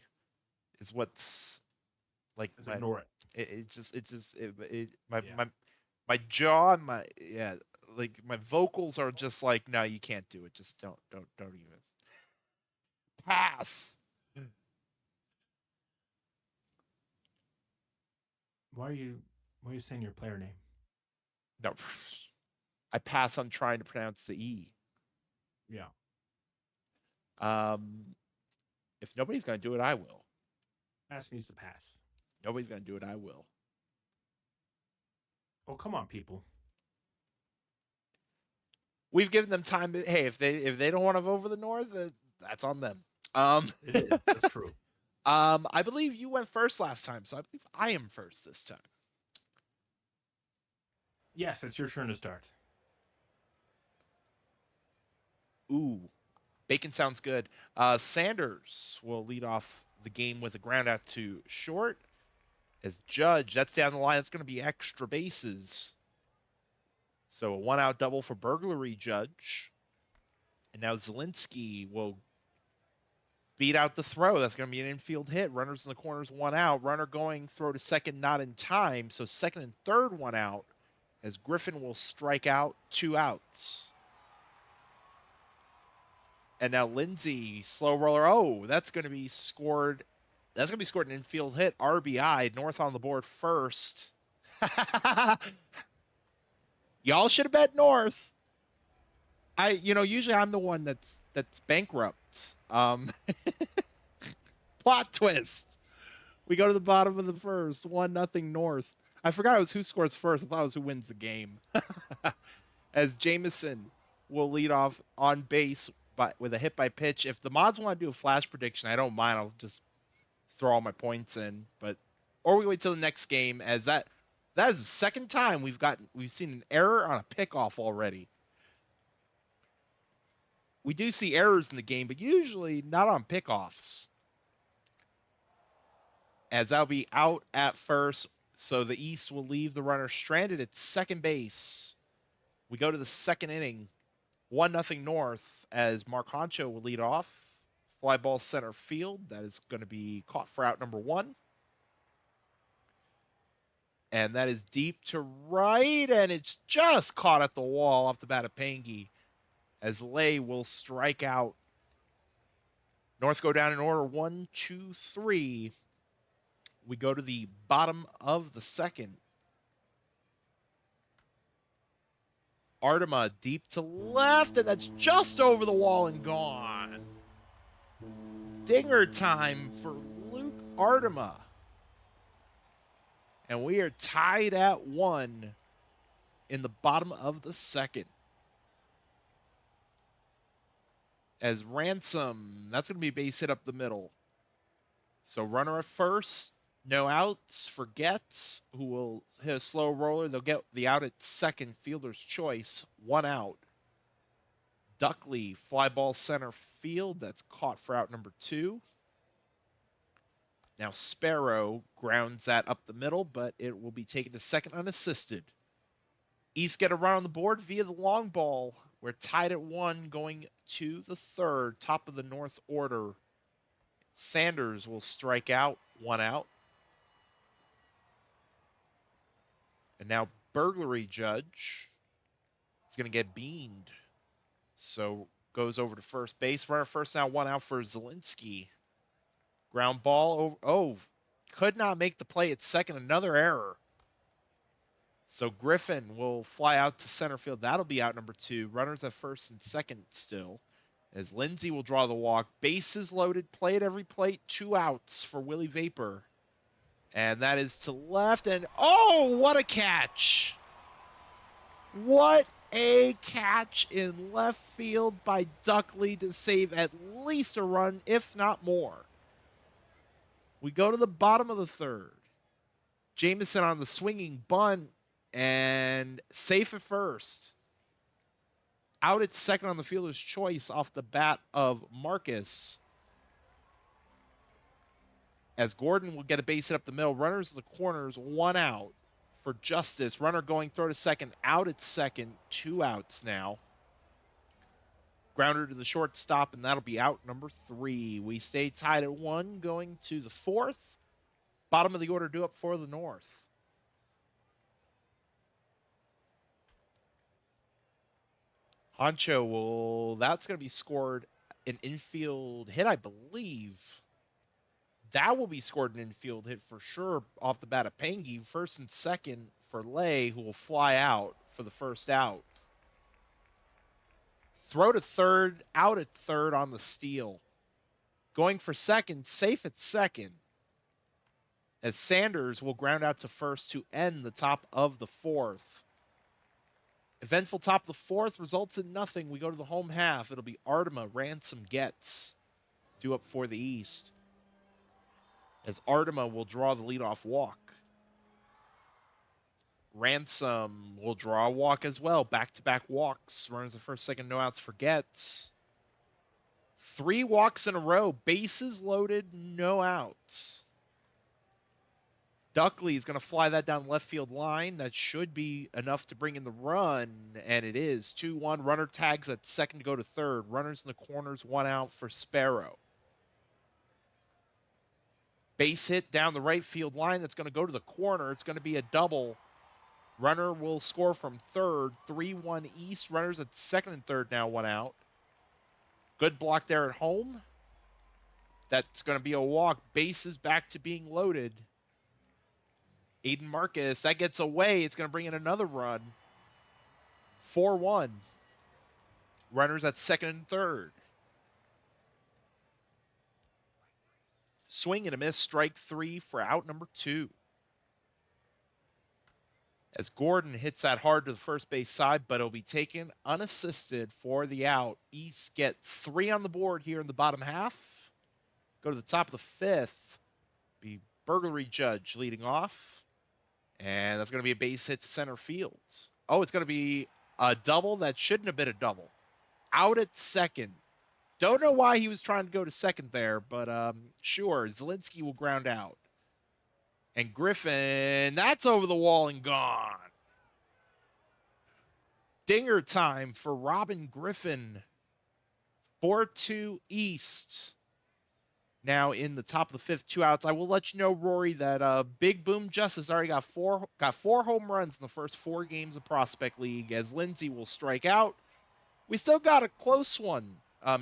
is what's like Just ignore it. My jaw and my vocals are just like, no, you can't do it. Just don't even pass. Why are you saying your player name? No, I pass on trying to pronounce the E. Yeah. If nobody's gonna do it, I will. Pass needs to pass. Nobody's gonna do it, I will. Oh, come on, people. We've given them time. Hey, if they don't want to vote for the North, that's on them. It is. That's true. I believe you went first last time, so I believe I am first this time. Yes, it's your turn to start. Ooh, bacon sounds good. Sanders will lead off the game with a ground out to short. As Judge, that's down the line. That's going to be extra bases. So a 1-out double for burglary, Judge. And now Zielinski will beat out the throw. That's going to be an infield hit. Runners in the corners, 1 out. Runner going, throw to second, not in time. So second and third, 1 out. As Griffin will strike out, 2 outs. And now Lindsay, slow roller. Oh, that's going to be scored. That's going to be scored an infield hit. RBI. North on the board first. Y'all should have bet North. Usually I'm the one that's bankrupt. Plot twist. We go to the bottom of the first. 1-0 North. I forgot it was who scores first. I thought it was who wins the game. As Jameson will lead off on base with a hit by pitch. If the mods want to do a flash prediction, I don't mind. I'll just throw all my points in. Or we wait till the next game, as that is the second time we've seen an error on a pickoff already. We do see errors in the game, but usually not on pickoffs. As that'll be out at first, so the East will leave the runner stranded at second base. We go to the second inning, 1-0 North, as Mark Honcho will lead off. Fly ball center field. That is going to be caught for out number 1. And that is deep to right, and it's just caught at the wall off the bat of Pangy, as Lay will strike out. North go down in order, 1, 2, 3. We go to the bottom of the second. Artema deep to left, and that's just over the wall and gone. Dinger time for Luke Artema. And we are tied at 1 in the bottom of the second. As Ransom, that's going to be a base hit up the middle. So runner at first, no outs for Getz, who will hit a slow roller. They'll get the out at second, fielder's choice, 1 out. Duckley, fly ball center field. That's caught for out number 2. Now Sparrow grounds that up the middle, but it will be taken to second unassisted. East get a run on the board via the long ball. We're tied at 1 going to the third, top of the North order. Sanders will strike out, 1 out. And now Burglary Judge is going to get beamed. So goes over to first base. Runner first now, 1 out for Zielinski. Ground ball over. Oh, could not make the play at second. Another error. So Griffin will fly out to center field. That'll be out number 2. Runners at first and second still. As Lindsay will draw the walk. Bases loaded. Play at every plate. 2 outs for Willie Vapor. And that is to left. And oh, what a catch! What a catch in left field by Duckley to save at least a run, if not more. We go to the bottom of the third. Jameson on the swinging bunt and safe at first. Out at second on the fielder's choice off the bat of Marcus. As Gordon will get a base hit up the middle. Runners in the corners, 1 out for Justice. Runner going throw to second, out at second, 2 outs now. Grounder to the shortstop, and that'll be out number 3. We stay tied at 1 going to the fourth. Bottom of the order due up for the North. Honcho will, that's going to be scored an infield hit, I believe. That will be scored an infield hit for sure off the bat of Pengi. First and second for Lay, who will fly out for the first out. Throw to third, out at third on the steal. Going for second, safe at second. As Sanders will ground out to first to end the top of the fourth. Eventful top of the fourth results in nothing. We go to the home half. It'll be Artema, Ransom, Getz due up for the East. As Artema will draw the leadoff walk. Ransom will draw a walk as well. Back-to-back walks. Runners the first, second, no outs for Getz. 3 walks in a row. Bases loaded, no outs. Duckley is going to fly that down left field line. That should be enough to bring in the run, and it is. 2-1. Runner tags at second to go to third. Runners in the corners, 1 out for Sparrow. Base hit down the right field line. That's going to go to the corner. It's going to be a double. Runner will score from third. 3-1 East. Runners at second and third now, 1 out. Good block there at home. That's going to be a walk. Bases back to being loaded. Aiden Marcus, that gets away. It's going to bring in another run. 4-1. Runners at second and third. Swing and a miss, strike 3 for out number 2. As Gordon hits that hard to the first base side, but it'll be taken unassisted for the out. East get 3 on the board here in the bottom half. Go to the top of the fifth. Be Burglary Judge leading off. And that's going to be a base hit to center field. Oh, it's going to be a double that shouldn't have been a double. Out at second. Don't know why he was trying to go to second there, but sure, Zielinski will ground out. And Griffin, that's over the wall and gone. Dinger time for Robin Griffin. 4-2 East. Now in the top of the fifth, 2 outs. I will let you know, Rory, that Big Boom Justice already got four home runs in the first 4 games of Prospect League, as Lindsay will strike out. We still got a close one,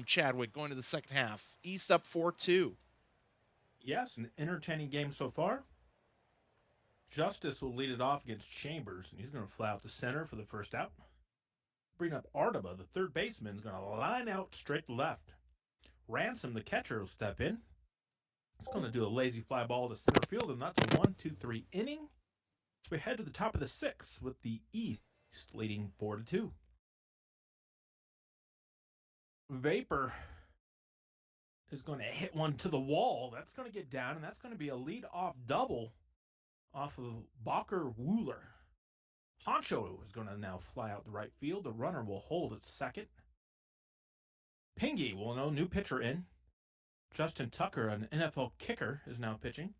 Chadwick, going to the second half. East up 4-2. Yes, an entertaining game so far. Justice will lead it off against Chambers, and he's going to fly out to center for the first out. Bring up Artema, the third baseman, is going to line out straight to left. Ransom, the catcher, will step in. It's going to do a lazy fly ball to center field, and that's a 1-2-3 inning. So we head to the top of the 6th with the East leading 4-2. Vapor is going to hit one to the wall. That's going to get down, and that's going to be a lead-off double off of Bacher Wooler. Honcho is going to now fly out the right field. The runner will hold at second. Pingy will know new pitcher in. Justin Tucker, an NFL kicker, is now pitching.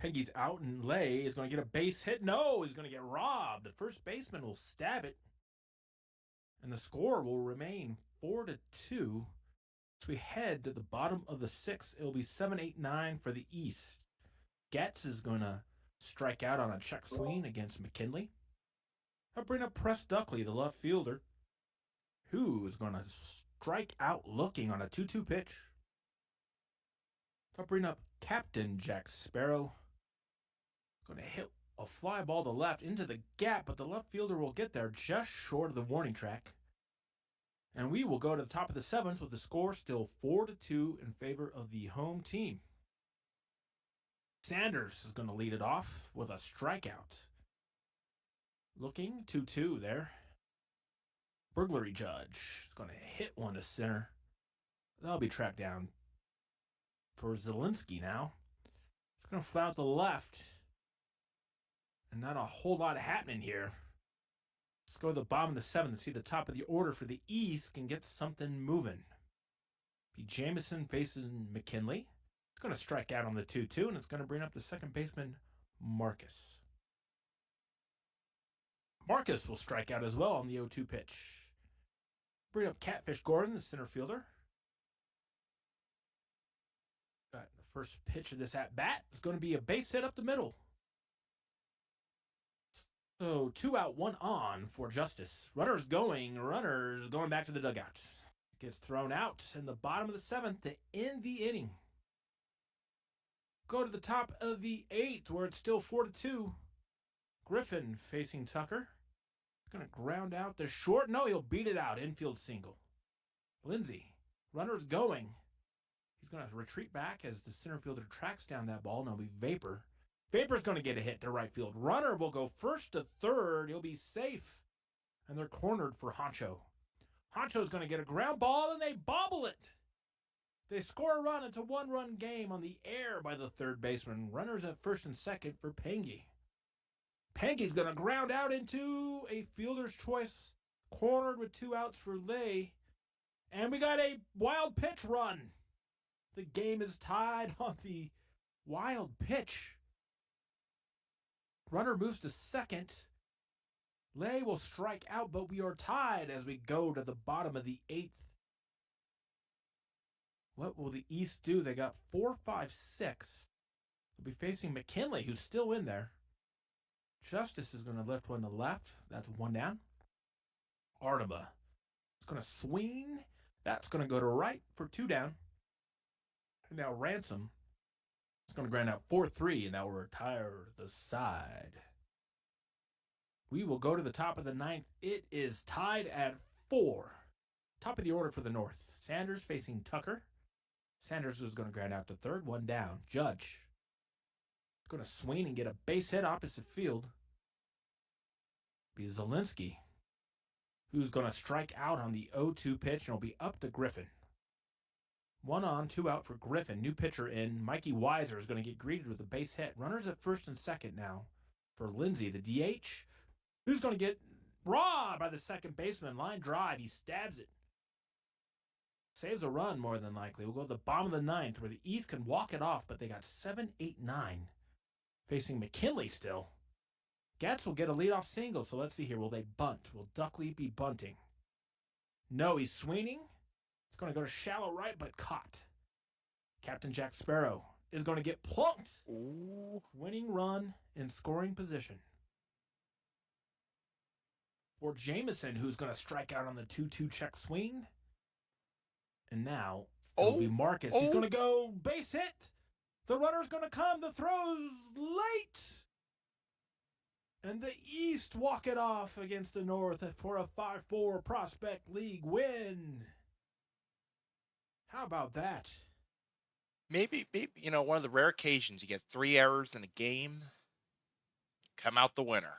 Pingy's out, and Lay is going to get a base hit. No, he's going to get robbed. The first baseman will stab it, and the score will remain 4-2. As we head to the bottom of the 6th, it'll be 7-8-9 for the East. Getz is going to strike out on a check swing against McKinley. I'll bring up Press Duckley, the left fielder, who is going to strike out looking on a 2-2 pitch. I'll bring up Captain Jack Sparrow. Going to hit a fly ball to left into the gap, but the left fielder will get there just short of the warning track. And we will go to the top of the 7th with the score still 4-2 in favor of the home team. Sanders is going to lead it off with a strikeout. Looking 2-2 there. Burglary Judge is going to hit one to center. That'll be tracked down for Zielinski now. He's going to fly out the left. And not a whole lot happening here. Let's go to the bottom of the 7th and see the top of the order for the East can get something moving. P. Jameson facing McKinley. It's going to strike out on the 2-2, and it's going to bring up the second baseman, Marcus. Marcus will strike out as well on the 0-2 pitch. Bring up Catfish Gordon, the center fielder. Got the first pitch of this at-bat is going to be a base hit up the middle. So 2 out, 1 on for Justice. Runners going back to the dugout. Gets thrown out in the bottom of the 7th to end the inning. Go to the top of the 8th where it's still 4-2. Griffin facing Tucker. Going to ground out the short. No, he'll beat it out. Infield single. Lindsay. Runners going. He's going to retreat back as the center fielder tracks down that ball. And it'll be Vapor. Vapor's going to get a hit to right field. Runner will go first to third. He'll be safe. And they're cornered for Honcho. Honcho's going to get a ground ball, and they bobble it. They score a run. It's a 1-run game on the air by the third baseman. Runners at first and second for Pengy. Pengy's going to ground out into a fielder's choice. Cornered with 2 outs for Lay. And we got a wild pitch run. The game is tied on the wild pitch. Runner moves to second. Lay will strike out, but we are tied as we go to the bottom of the 8th. What will the East do? They got 4, 5, 6. They'll be facing McKinley, who's still in there. Justice is going to lift one to left. That's 1 down. Artema is going to swing. That's going to go to right for 2 down. And now Ransom is going to ground out 4-3, and that will retire the side. We will go to the top of the 9th. It is tied at 4. Top of the order for the North. Sanders facing Tucker. Sanders is going to ground out to third. 1 down. Judge is going to swing and get a base hit opposite field. Be Zielinski, who's going to strike out on the 0-2 pitch, and it'll be up to Griffin. 1 on, 2 out for Griffin. New pitcher in. Mikey Weiser is going to get greeted with a base hit. Runners at first and second now for Lindsay, the DH. Who's going to get robbed by the second baseman? Line drive. He stabs it. Saves a run more than likely. We'll go to the bottom of the 9th where the East can walk it off, but they got 7, 8, 9 facing McKinley still. Getz will get a leadoff single, so let's see here. Will they bunt? Will Duckley be bunting? No, he's swinging. It's going to go to shallow right, but caught. Captain Jack Sparrow is going to get plunked. Ooh. Winning run in scoring position. For Jameson, who's going to strike out on the 2-2 check swing. And now it'll be Marcus. He's going to go base hit. The runner's going to come. The throw's late. And the East walk it off against the North for a 5-4 Prospect League win. How about that? Maybe, one of the rare occasions you get 3 errors in a game. come out the winner.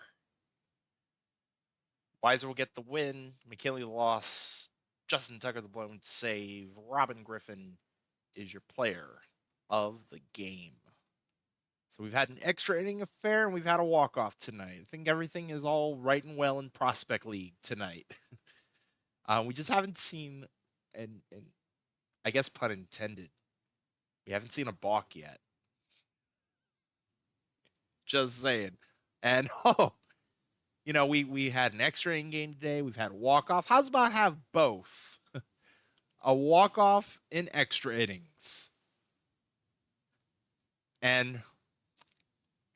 Weiser will get the win. McKinley the loss. Justin Tucker the blown save. Robin Griffin is your player of the game. So we've had an extra inning affair and we've had a walk-off tonight. I think everything is all right and well in Prospect League tonight. We just haven't seen, and I guess pun intended, we haven't seen a balk yet. Just saying. And we had an extra inning game today. We've had a walk-off. How's about have both? A walk-off in extra innings. And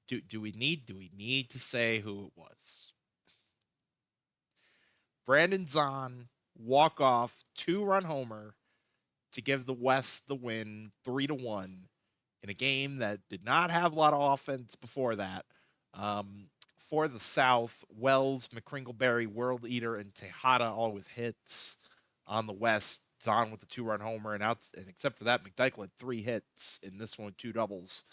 do we need to say who it was? Brandon Zahn, walk-off, 2-run homer to give the West the win 3-1 in a game that did not have a lot of offense before that. For the South, Wells, McCringleberry, World Eater, and Tejada all with hits. On the West, Zahn with the 2-run homer, and except for that, McDykel had 3 hits in this one with 2 doubles.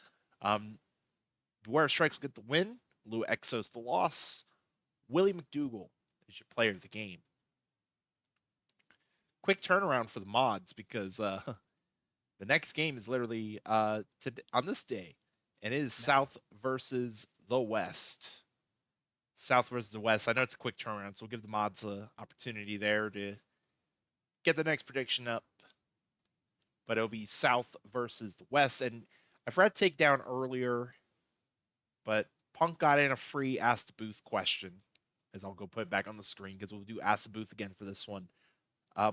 Beware Strikes will get the win. Lou Exos the loss. Willie McDougall is your player of the game. Quick turnaround for the mods because the next game is literally on this day, and it is South versus the West. South versus the West. I know it's a quick turnaround, so we'll give the mods an opportunity there to get the next prediction up. But it'll be South versus the West. And I forgot to take down earlier, but Punk got in a free Ask the Booth question, as I'll go put it back on the screen because we'll do Ask the Booth again for this one.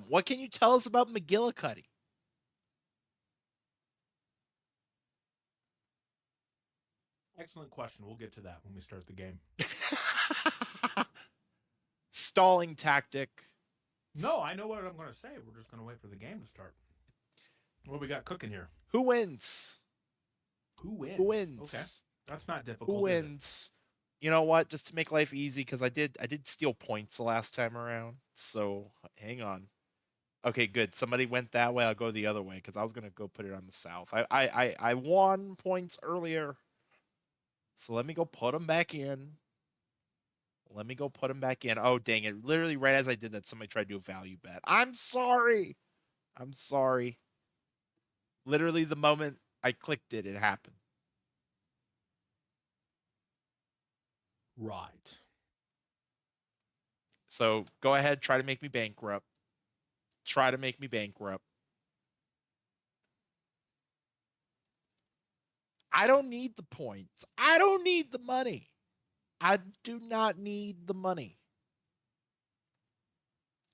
What can you tell us about McGillicuddy? Excellent question. We'll get to that when we start the game. Stalling tactic. No, I know what I'm going to say. We're just going to wait for the game to start. What we got cooking here? Who wins? Who wins? Who wins? Okay. That's not difficult. Who wins? You know what? Just to make life easy, because I did steal points the last time around. So hang on. Okay, good. Somebody went that way. I'll go the other way because I was gonna go put it on the South. I won points earlier, so let me go put them back in. Oh dang it! Literally right as I did that, somebody tried to do a value bet. I'm sorry. Literally the moment I clicked it, it happened. Right. So go ahead, try to make me bankrupt. I don't need the points. I don't need the money. I do not need the money.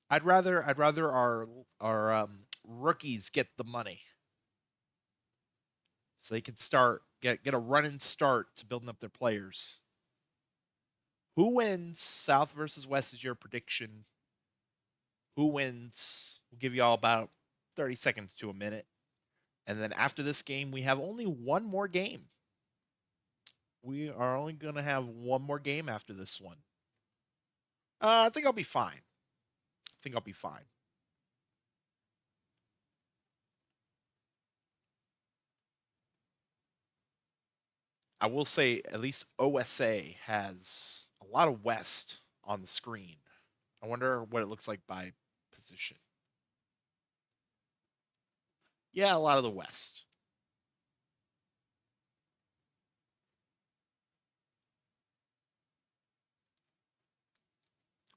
I'd rather our rookies get the money, so they can get a running start to building up their players. Who wins? South versus West is your prediction. Who wins? We'll give you all about 30 seconds to a minute. And then after this game, we have only one more game. We are only going to have one more game after this one. I think I'll be fine. I will say at least OSA has a lot of West on the screen. I wonder what it looks like by position. Yeah, a lot of the West.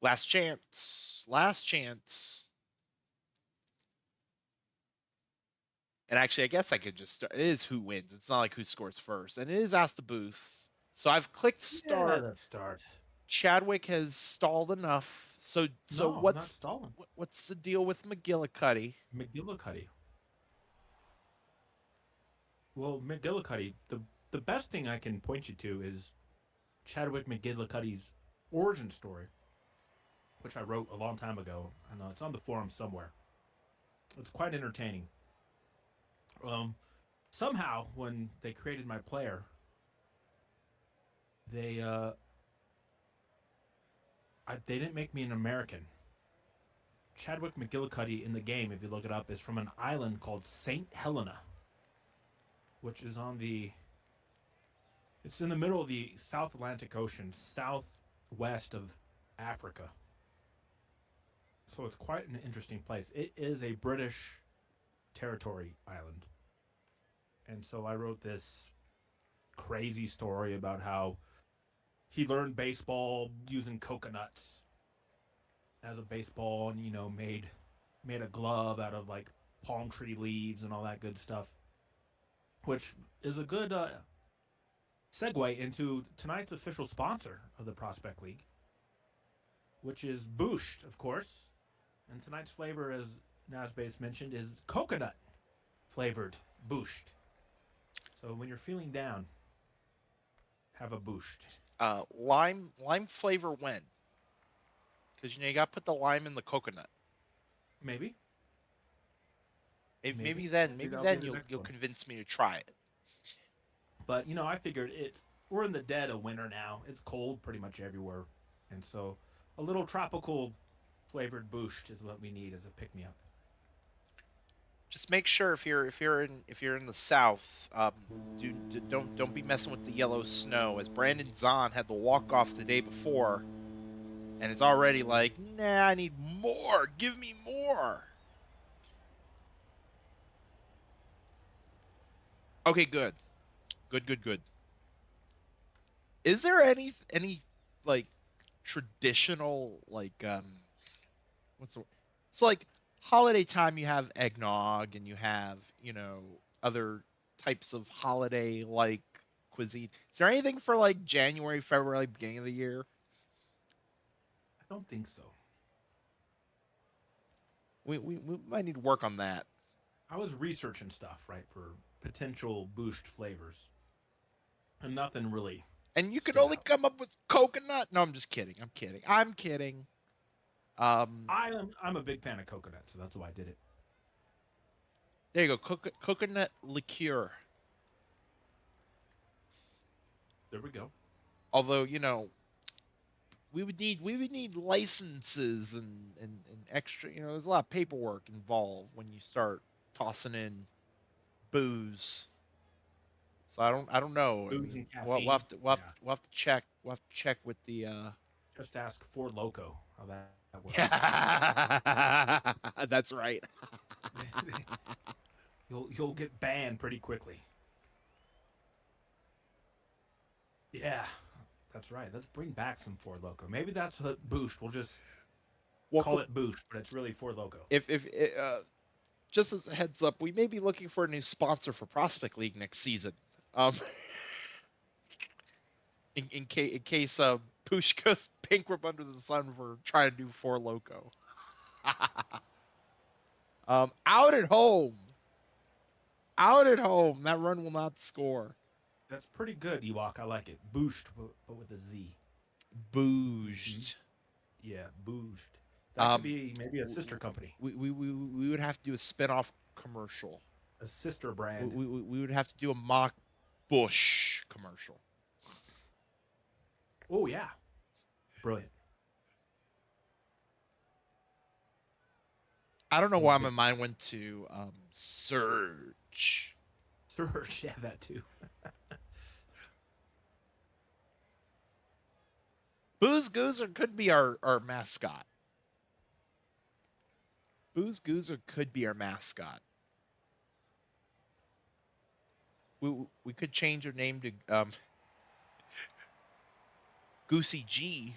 Last chance. And actually, I guess I could just start. It is who wins. It's not like who scores first. And it is Ask the Booth. So I've clicked start. Yeah, let's start. Chadwick has stalled enough. So No, not stalling. What's the deal with McGillicuddy? McGillicuddy. Well, McGillicuddy, the best thing I can point you to is Chadwick McGillicuddy's origin story, which I wrote a long time ago. I know it's on the forum somewhere. It's quite entertaining. Somehow when they created my player, they didn't make me an American. Chadwick McGillicuddy in the game, if you look it up, is from an island called St. Helena, which is on the It's in the middle of the South Atlantic Ocean, southwest of Africa. So it's quite an interesting place. It is a British territory island. And so I wrote this crazy story about how he learned baseball using coconuts as a baseball and made a glove out of like palm tree leaves and all that good stuff, which is a good segue into tonight's official sponsor of the Prospect League, which is Boost, of course. And tonight's flavor, as NASBASE mentioned, is coconut flavored Boost. So when you're feeling down, have a Boost. Lime flavor when? Because you got to put the lime in the coconut. Maybe. Maybe Maybe maybe that'll be then the next you'll one. convince me to try it. But I figured we're in the dead of winter now. It's cold pretty much everywhere, and so a little tropical flavored boost is what we need as a pick me up. Just make sure if you're in the south, don't be messing with the yellow snow. As Brandon Zahn had the walk off the day before, and is already like, nah, I need more. Give me more. Okay, good. Good. Is there any like traditional like what's the so like holiday time you have eggnog and you have, other types of holiday like cuisine. Is there anything for like January, February, beginning of the year? I don't think so. We might need to work on that. I was researching stuff right for potential boost flavors, and nothing really And you can stood only out. come up with coconut. No, I'm just kidding. I'm kidding. Um, I'm a big fan of coconut, so that's why I did it. there you go. Coconut liqueur. There we go. Although, we would need licenses and extra, there's a lot of paperwork involved when you start tossing in booze. So I don't know. I Booze mean, and we'll caffeine. have to we'll have, Yeah. we'll have to check with the Just ask for Loco how that works. That's right. You'll get banned pretty quickly. Yeah, that's right. Let's bring back some Ford Loco. Maybe that's what Boost. We'll just Well, call it Boost, but it's really Ford Loco. if just as a heads up, we may be looking for a new sponsor for Prospect League next season. Um, in case Poosh goes bankrupt under the sun for trying to do Four Loco. Out at home. Out at home. That run will not score. That's pretty good, Ewok. I like it. Boost, but with a Z. Booged. Yeah, Boost. That could Um, be maybe a sister company, we would have to do a spin-off commercial. a sister We, brand. we, we would have to do a mock Bush commercial. Oh yeah, brilliant. I don't know We'll why get my mind went to Surge. Surge. Yeah, that too. Booze Goozer could be our mascot. Booze Goozer could be our mascot. We could change her name to Goosey G.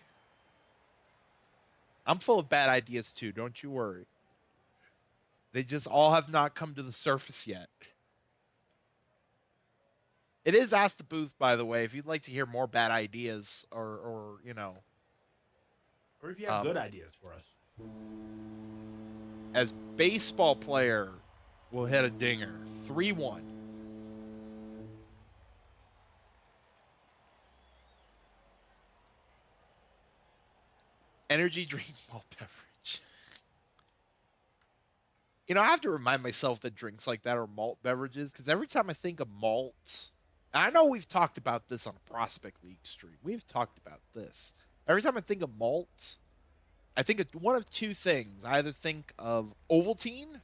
I'm full of bad ideas too, don't you worry. They just all have not come to the surface yet. It is Ask the Booth, by the way, if you'd like to hear more bad ideas or Or if you have um, good ideas for us. as baseball player will hit a dinger. 3-1. Energy drink malt beverage. I have to remind myself that drinks like that are malt beverages because every time I think of malt, and I know we've talked about this on a Prospect League stream. We've talked about this. Every time I think of malt, I think of one of two things. I either think of Ovaltine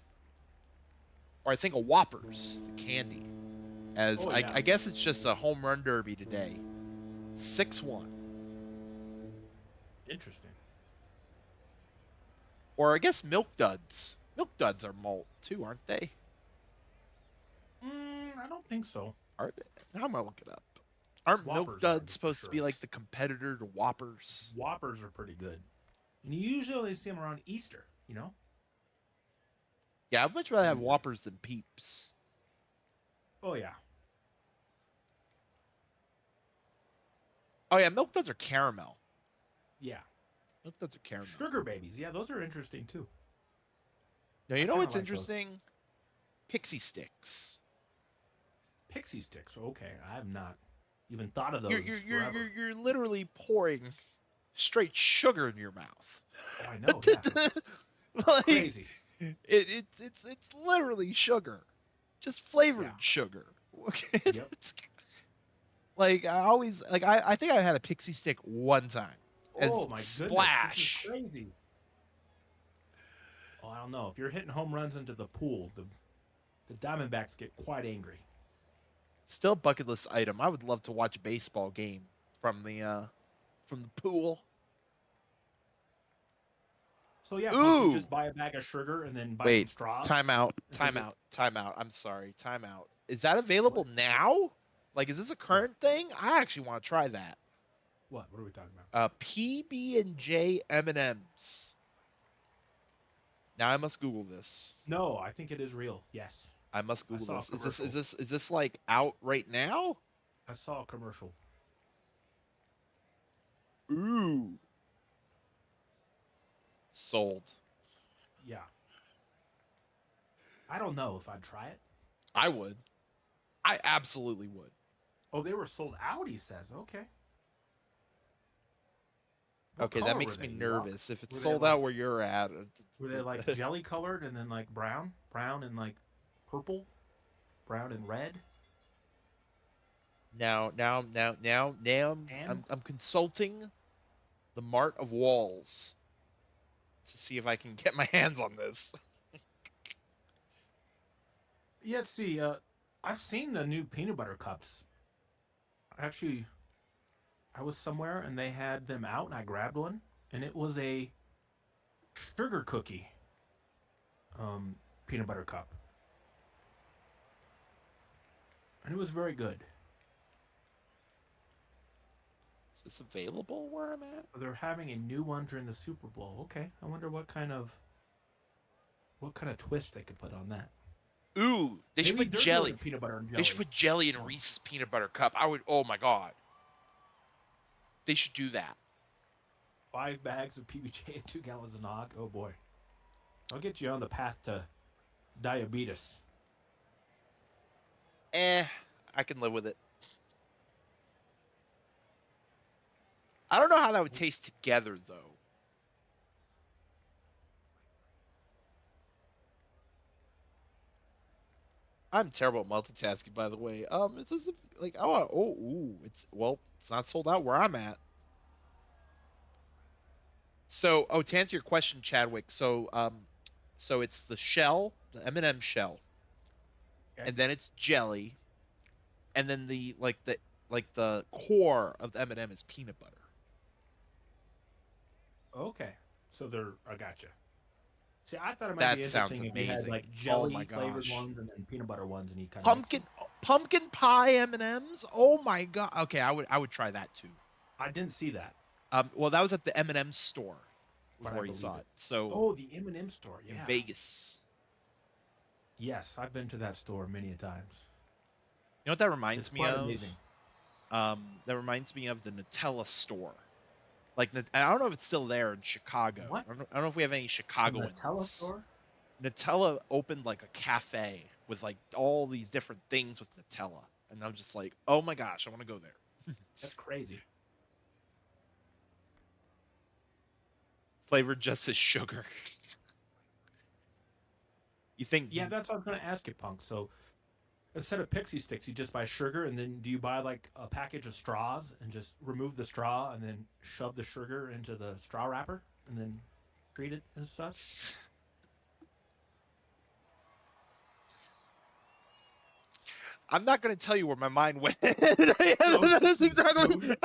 or I think of Whoppers, the candy. As Oh I, yeah. I guess it's just a home run derby today. 6-1. Interesting. Or I guess Milk Duds. Milk Duds are malt too, aren't they? I don't think so. Are they? Now I'm gonna look it up. Aren't Milk Whoppers are Duds for supposed to be sure. like the competitor to Whoppers? Whoppers are pretty good, and you usually see them around Easter. You know. Yeah, I'd much rather have Usually. Whoppers than Peeps. Oh yeah. Oh yeah, Milk Duds are caramel. Yeah. Milk Duds are caramel. Sugar babies. Yeah, those are interesting too. Now I you know kind of what's like those. interesting? Pixie sticks. Pixie sticks. Okay, I have not even thought of You're those you're you're forever. you're, you're literally pouring straight sugar in your mouth. Oh, I know. Yeah, Like crazy. it's literally sugar, just flavored Yeah. sugar. Yep. Like I always like I think I had a pixie stick one time Oh as my goodness, this is splash. crazy. Oh, I don't know. If you're hitting home runs into the pool, the Diamondbacks get quite angry. Still a bucket list item. I would love to watch a baseball game from the pool. So yeah, Punk, you Ooh, just buy a bag of sugar and then buy some wait, straws. timeout, And then you, timeout. I'm sorry, timeout. Is that what? available now? Like, is this a What? current thing? I actually want to try that. What? What are we talking about? PB and J M&Ms. Now I must Google this. No, I think it is real. Yes, I must I Google saw a this. Is this is commercial. this is this like out right now? I saw a commercial. Ooh, sold. Yeah. I don't know if I'd try it. I would. I absolutely would. Oh, they were sold out. He says. Okay. What Okay, that color were makes they? me You walk. nervous. If it's Were they sold out like? where you're at, Were they like jelly colored and then like brown and like purple, brown and red, now, and I'm consulting the Mart of Walls to see if I can get my hands on this. yeah. See, I've seen the new peanut butter cups. Actually, I was somewhere and they had them out, and I grabbed one, and it was a sugar cookie, um, peanut butter cup, and it was very good. Is this available where I'm at? They're having a new one during the Super Bowl. Okay, I wonder what kind of twist they could put on that. Ooh, they should Maybe put they're doing jelly. a peanut butter and They should jelly. put jelly in Oh, Reese's peanut butter cup. I would. Oh my god, they should do that. 5 bags of PBJ and 2 gallons of nog. Oh boy, I'll get you on the path to diabetes. I can live with it. I don't know how that would taste together though. I'm terrible at multitasking, by the way. It's as if, like it's not sold out where I'm at. So, to answer your question, Chadwick, so it's the shell, the M&M shell, Okay. and then it's jelly, and then the core of the M&M is peanut butter. Okay. So they're. I gotcha. See, I thought it might be That sounds interesting if you had amazing. like Oh my jelly flavored gosh. ones and then peanut butter ones, and you kind of mix Pumpkin them. pumpkin pie M&Ms? Oh my god. Okay, I would try that too. I didn't see that, Well, that was at the M&M store was but I where you believe saw it. it. So, Oh, the M&M store. in Yeah. Vegas. Yes, I've been to that store many a times. You know what that It's reminds me quite of? amazing. That reminds me of the Nutella store. Like, I don't know if it's still there in Chicago. What? I don't know if we have any The Nutella Chicagoans. store? Nutella opened like a cafe with like all these different things with Nutella, and I'm just like, oh my gosh, I want to go there. That's crazy. Flavored just as sugar. You think? Yeah, that's what I was gonna ask you, Punk. So instead of pixie sticks, you just buy sugar, and then do you buy like a package of straws and just remove the straw and then shove the sugar into the straw wrapper and then treat it as such? I'm not going to tell you where my mind went. That's exactly.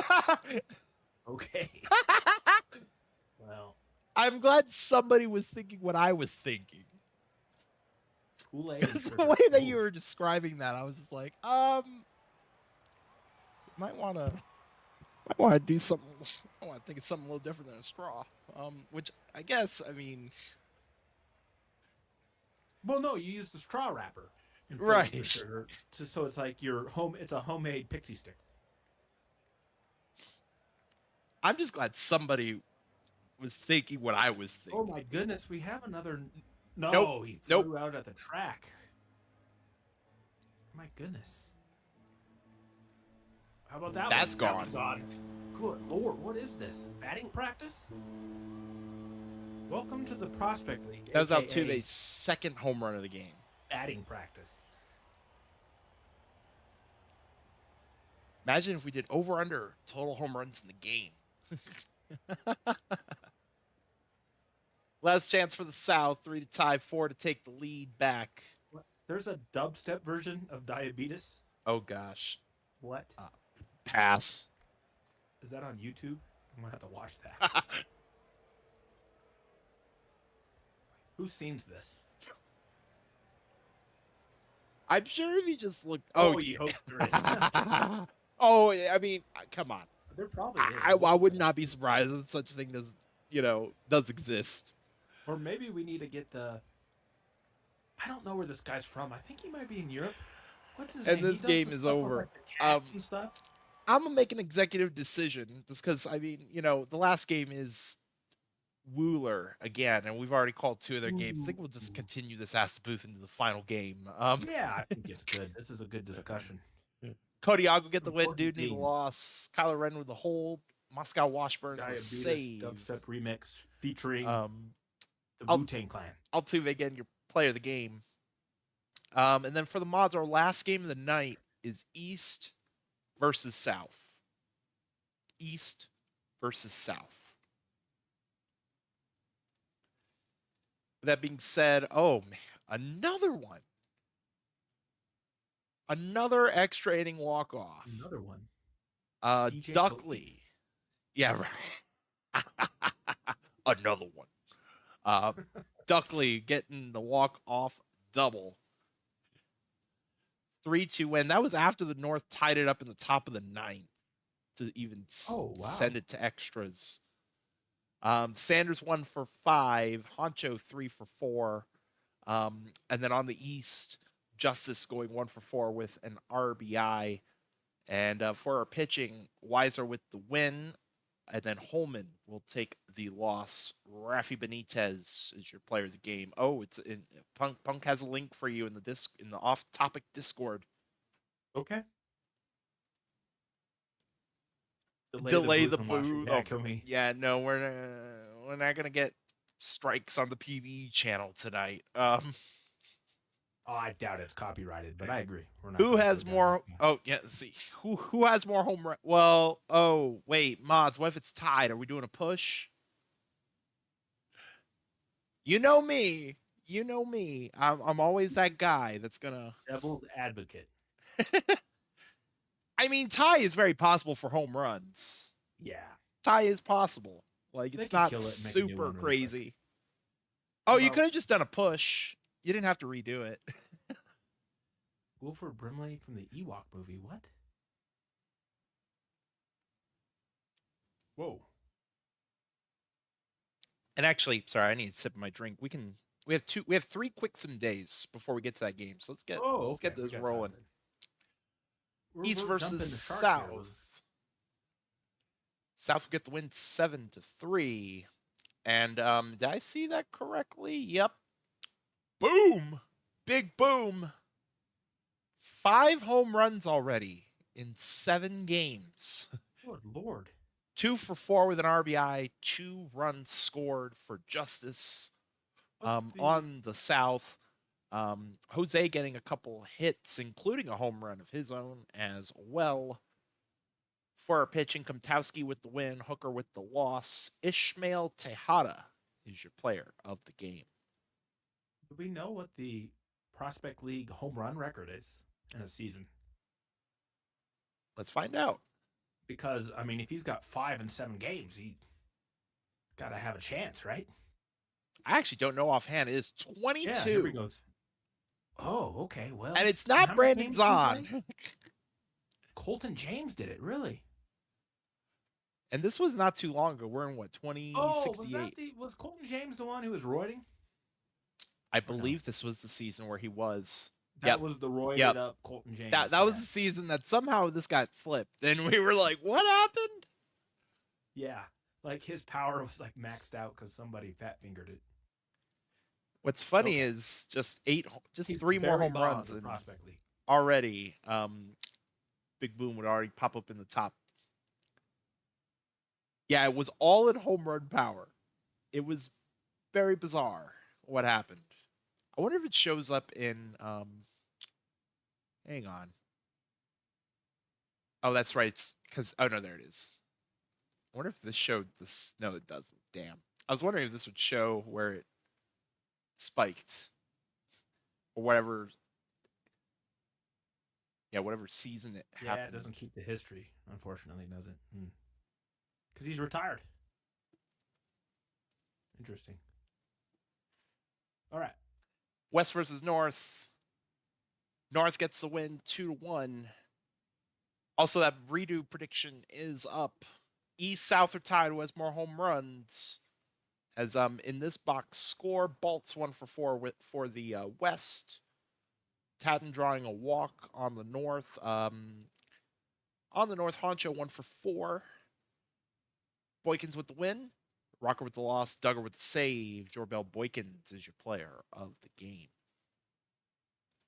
Okay. Well, I'm glad somebody was thinking what I was thinking. Kool-Aid and The sugar. way that you Ooh. were describing that, I was just like, might want to do something. I want to think of something a little different than a straw. Which I guess, I mean, Well, no, you use the straw wrapper and fill it with the right. sugar, so it's like your home. It's a homemade pixie stick. I'm just glad somebody was thinking what I was Oh thinking. my goodness, we have another. Nope. No, he Nope. flew out at the track. My goodness. How about that one? That's That one's gone. gone. Good lord, what is this? Batting practice? Welcome to the Prospect League, That was aka Altuve's second home run of the game. batting practice. Imagine if we did over under total home runs in the game. Last chance for the South, 3 to tie, 4 to take the lead back. What? There's a dubstep version of Diabetes. Oh gosh. What? Pass. Is that on YouTube? I'm gonna have to watch that. Who's seen this? I'm sure if you just look. Oh, you hope there is. Oh, I mean, come on. There probably is. I would not be surprised if such a thing does exist. Or maybe we need to get the. I don't know where this guy's from. I think he might be in Europe. What's his And name? this He does game the is stuff with, over. like, the cats and stuff. I'm gonna make an executive decision just because I mean, the last game is Wooler again, and we've already called 2 of their games. I think we'll just continue this ass to booth into the final game. Yeah, I think it's good. This is a good discussion. Cody Ogg will get the win. Important Dude need a game. loss. Kyler Wren with the hold. Moscow Washburn with a Diabetes save. dubstep remix featuring the I'll- Wu-Tang Clan. Altuve again, your player of the game. And then for the mods, our last game of the night is East versus South. East versus South. That being said, oh man, another one. Another extra inning walk off. Another one. DJ Duckley. Yeah, right. Another one. Duckley getting the walk off double. 3-2 win. That was after the North tied it up in the top of the 9th to even send it to extras. Sanders 1 for 5, Honcho 3 for 4, and then on the East, Justice going 1 for 4 with an RBI, and for our pitching, Weiser with the win, and then Holman will take the loss. Rafi Benitez is your player of the game. Oh, it's in Punk has a link for you in the off-topic Discord. Okay. Delay the boo. Oh, yeah, no, we're not gonna get strikes on the PBE channel tonight. Oh, I doubt it's copyrighted, but I agree. We're not who has more? Oh, yeah. Let's see who has more home run? Well, oh wait, mods. What if it's tied? Are we doing a push? You know me. You know me. I'm always that guy that's gonna devil's advocate. I mean, tie is very possible for home runs. Yeah. Tie is possible. Like, it's not super crazy. Oh, you could have just done a push. You didn't have to redo it. Wilford Brimley from the Ewok movie. What? Whoa. And actually, sorry, I need to sip my drink. We have 3 quick sim days before we get to that game. So let's get those rolling. East versus South. South will get the win 7-3. And did I see that correctly? Yep. Boom. Big boom. 5 home runs already in 7 games. Good Lord. 2 for 4 with an RBI, 2 runs scored for Justice on the South. Jose getting a couple hits, including a home run of his own as well. For our pitching, Komtowski with the win, Hooker with the loss. Ishmael Tejada is your player of the game. Do we know what the Prospect League home run record is? in a season. Let's find out. Because I mean, if he's got 5 and 7 games, he got to have a chance, right? I actually don't know offhand. It is Yeah, here we 22. go. Oh, okay. Well, And it's and not how many Brandon games did he play? Zahn. Colton James did it, really? And this was not too long ago. We're in what, Oh, 2068? was Colton James the one who was roiding? I Or no? believe this was the season where he was. That Yep. was the roided Yep. up Colton James. That was the season that somehow this got flipped. And we were like, what happened? Yeah. Like his power was like maxed out because somebody fat fingered it. What's funny Okay. is just He's 3 more Barry home Bonds runs, of and Prospect League. already Big Boom would already pop up in the top. Yeah, it was all in home run power. It was very bizarre what happened. I wonder if it shows up in hang on. Oh, that's right. It's because oh no, there it is. I wonder if this showed this. No, it doesn't. Damn. I was wondering if this would show where it spiked or whatever. Yeah, whatever season it Yeah, happened. it doesn't keep the history, unfortunately, does it? Because he's retired. Interesting. All right. West versus North. North gets the win 2-1. Also, that redo prediction is up. East South are tied. Who has more home runs? As in this box score, Balt's 1-for-4 for the West. Tatten drawing a walk on the North. On the North, Honcho 1-for-4. Boykins with the win. Rocker with the loss. Duggar with the save. Jorbell Boykins is your player of the game.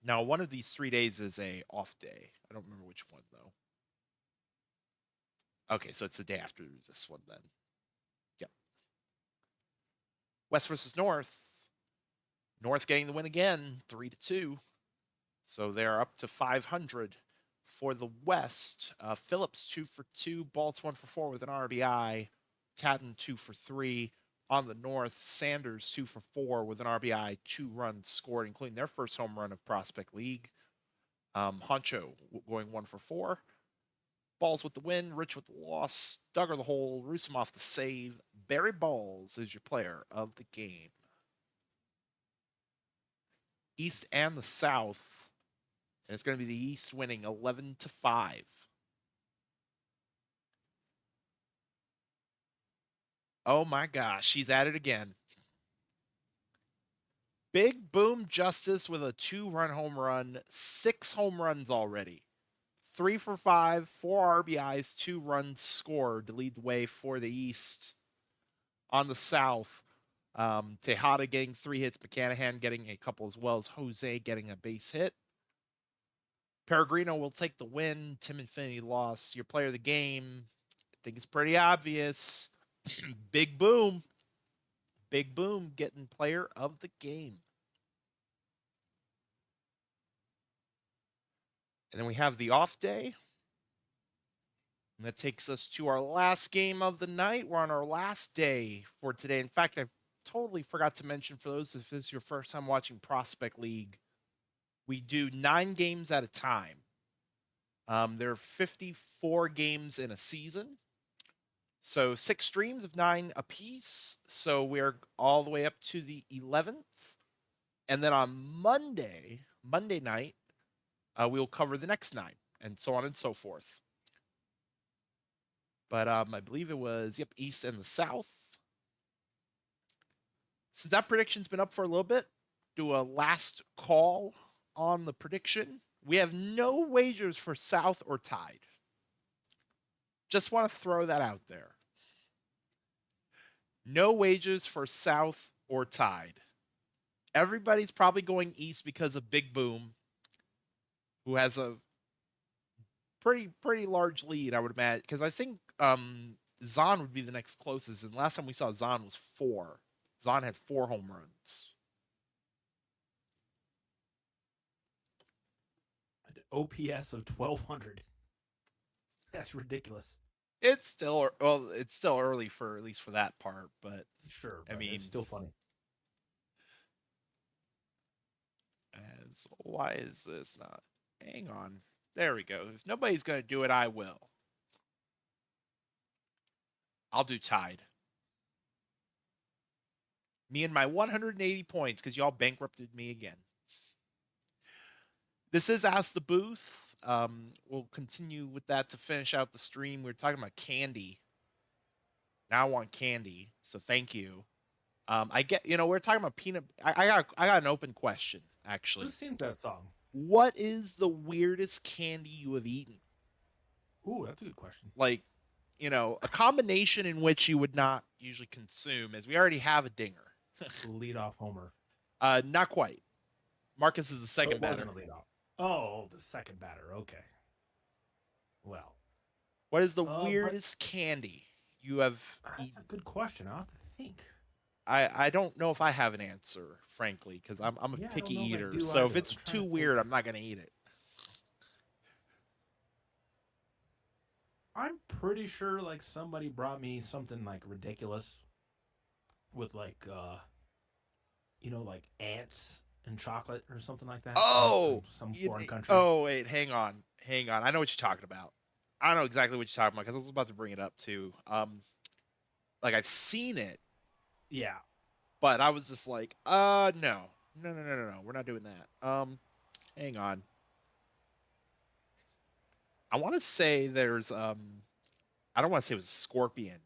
Now, one of these 3 days is a off day. I don't remember which one though. Okay, so it's the day after this one then. Yep. West versus North. North getting the win again, 3-2. So they're up to 500 for the West. Phillips 2-for-2. Baltz 1-for-4 with an RBI. Tatten 2-for-3. On the North, Sanders 2-for-4 with an RBI, 2 runs scored, including their first home run of Prospect League. Honcho going 1-for-4. Balls with the win, Rich with the loss, Duggar the hole, Rusimov the save. Barry Balls is your player of the game. East and the South, and it's going to be the East winning 11-5. Oh my gosh, she's at it again. Big Boom Justice with a 2-run home run, 6 home runs already. 3-for-5, 4 RBIs, 2 runs scored to lead the way for the East. On the South, Tejada getting 3 hits, McCanahan getting a couple as well as Jose getting a base hit. Peregrino will take the win. Tim Infinity loss. Your player of the game, I think it's pretty obvious. Big Boom. Big Boom getting player of the game. And then we have the off day. And that takes us to our last game of the night. We're on our last day for today. In fact, I totally forgot to mention for those if this is your first time watching Prospect League, we do 9 games at a time. There are 54 games in a season. So 6 streams of 9 apiece. So we're all the way up to the 11th. And then on Monday night, we'll cover the next 9 and so on and so forth. But I believe it was, East and the South. Since that prediction's been up for a little bit, do a last call on the prediction. We have no wagers for South or tied. Just want to throw that out there. No wagers for South or tied. Everybody's probably going East because of Big Boom, who has a pretty large lead, I would imagine. Because I think Zahn would be the next closest, and last time we saw Zahn was 4. Zahn had 4 home runs. An OPS of 1,200. That's ridiculous. It's still early for at least for that part, but Sure, I mean, it's still funny. Why is this not Hang on. There we go. If nobody's going to do it, I will. I'll do tied. Me and my 180 points because y'all bankrupted me again. This is Ask the Booth. We'll continue with that to finish out the stream. We were talking about candy. Now I want candy, so thank you. I get, we're talking about peanut. I got an open question actually. Who sings that song? What is the weirdest candy you have eaten? Ooh, that's a good question. Like, a combination in which you would not usually consume, as we already have a dinger. Lead off Homer. Not quite. Marcus is the second batter. Lead off. Oh, the second batter. Okay. Well, what is the weirdest candy you have eaten? That's a good question. I'll have to think. I don't know if I have an answer, frankly, because I'm a picky eater. So if it's too weird, I'm not gonna eat it. I'm pretty sure like somebody brought me something like ridiculous with like like ants and chocolate or something like that. Oh, some foreign country. Oh wait, hang on. I know what you're talking about. I know exactly what you're talking about because I was about to bring it up too. Like I've seen it. Yeah. But I was just like, no, we're not doing that. Hang on. I want to say there's I don't want to say it was a scorpion,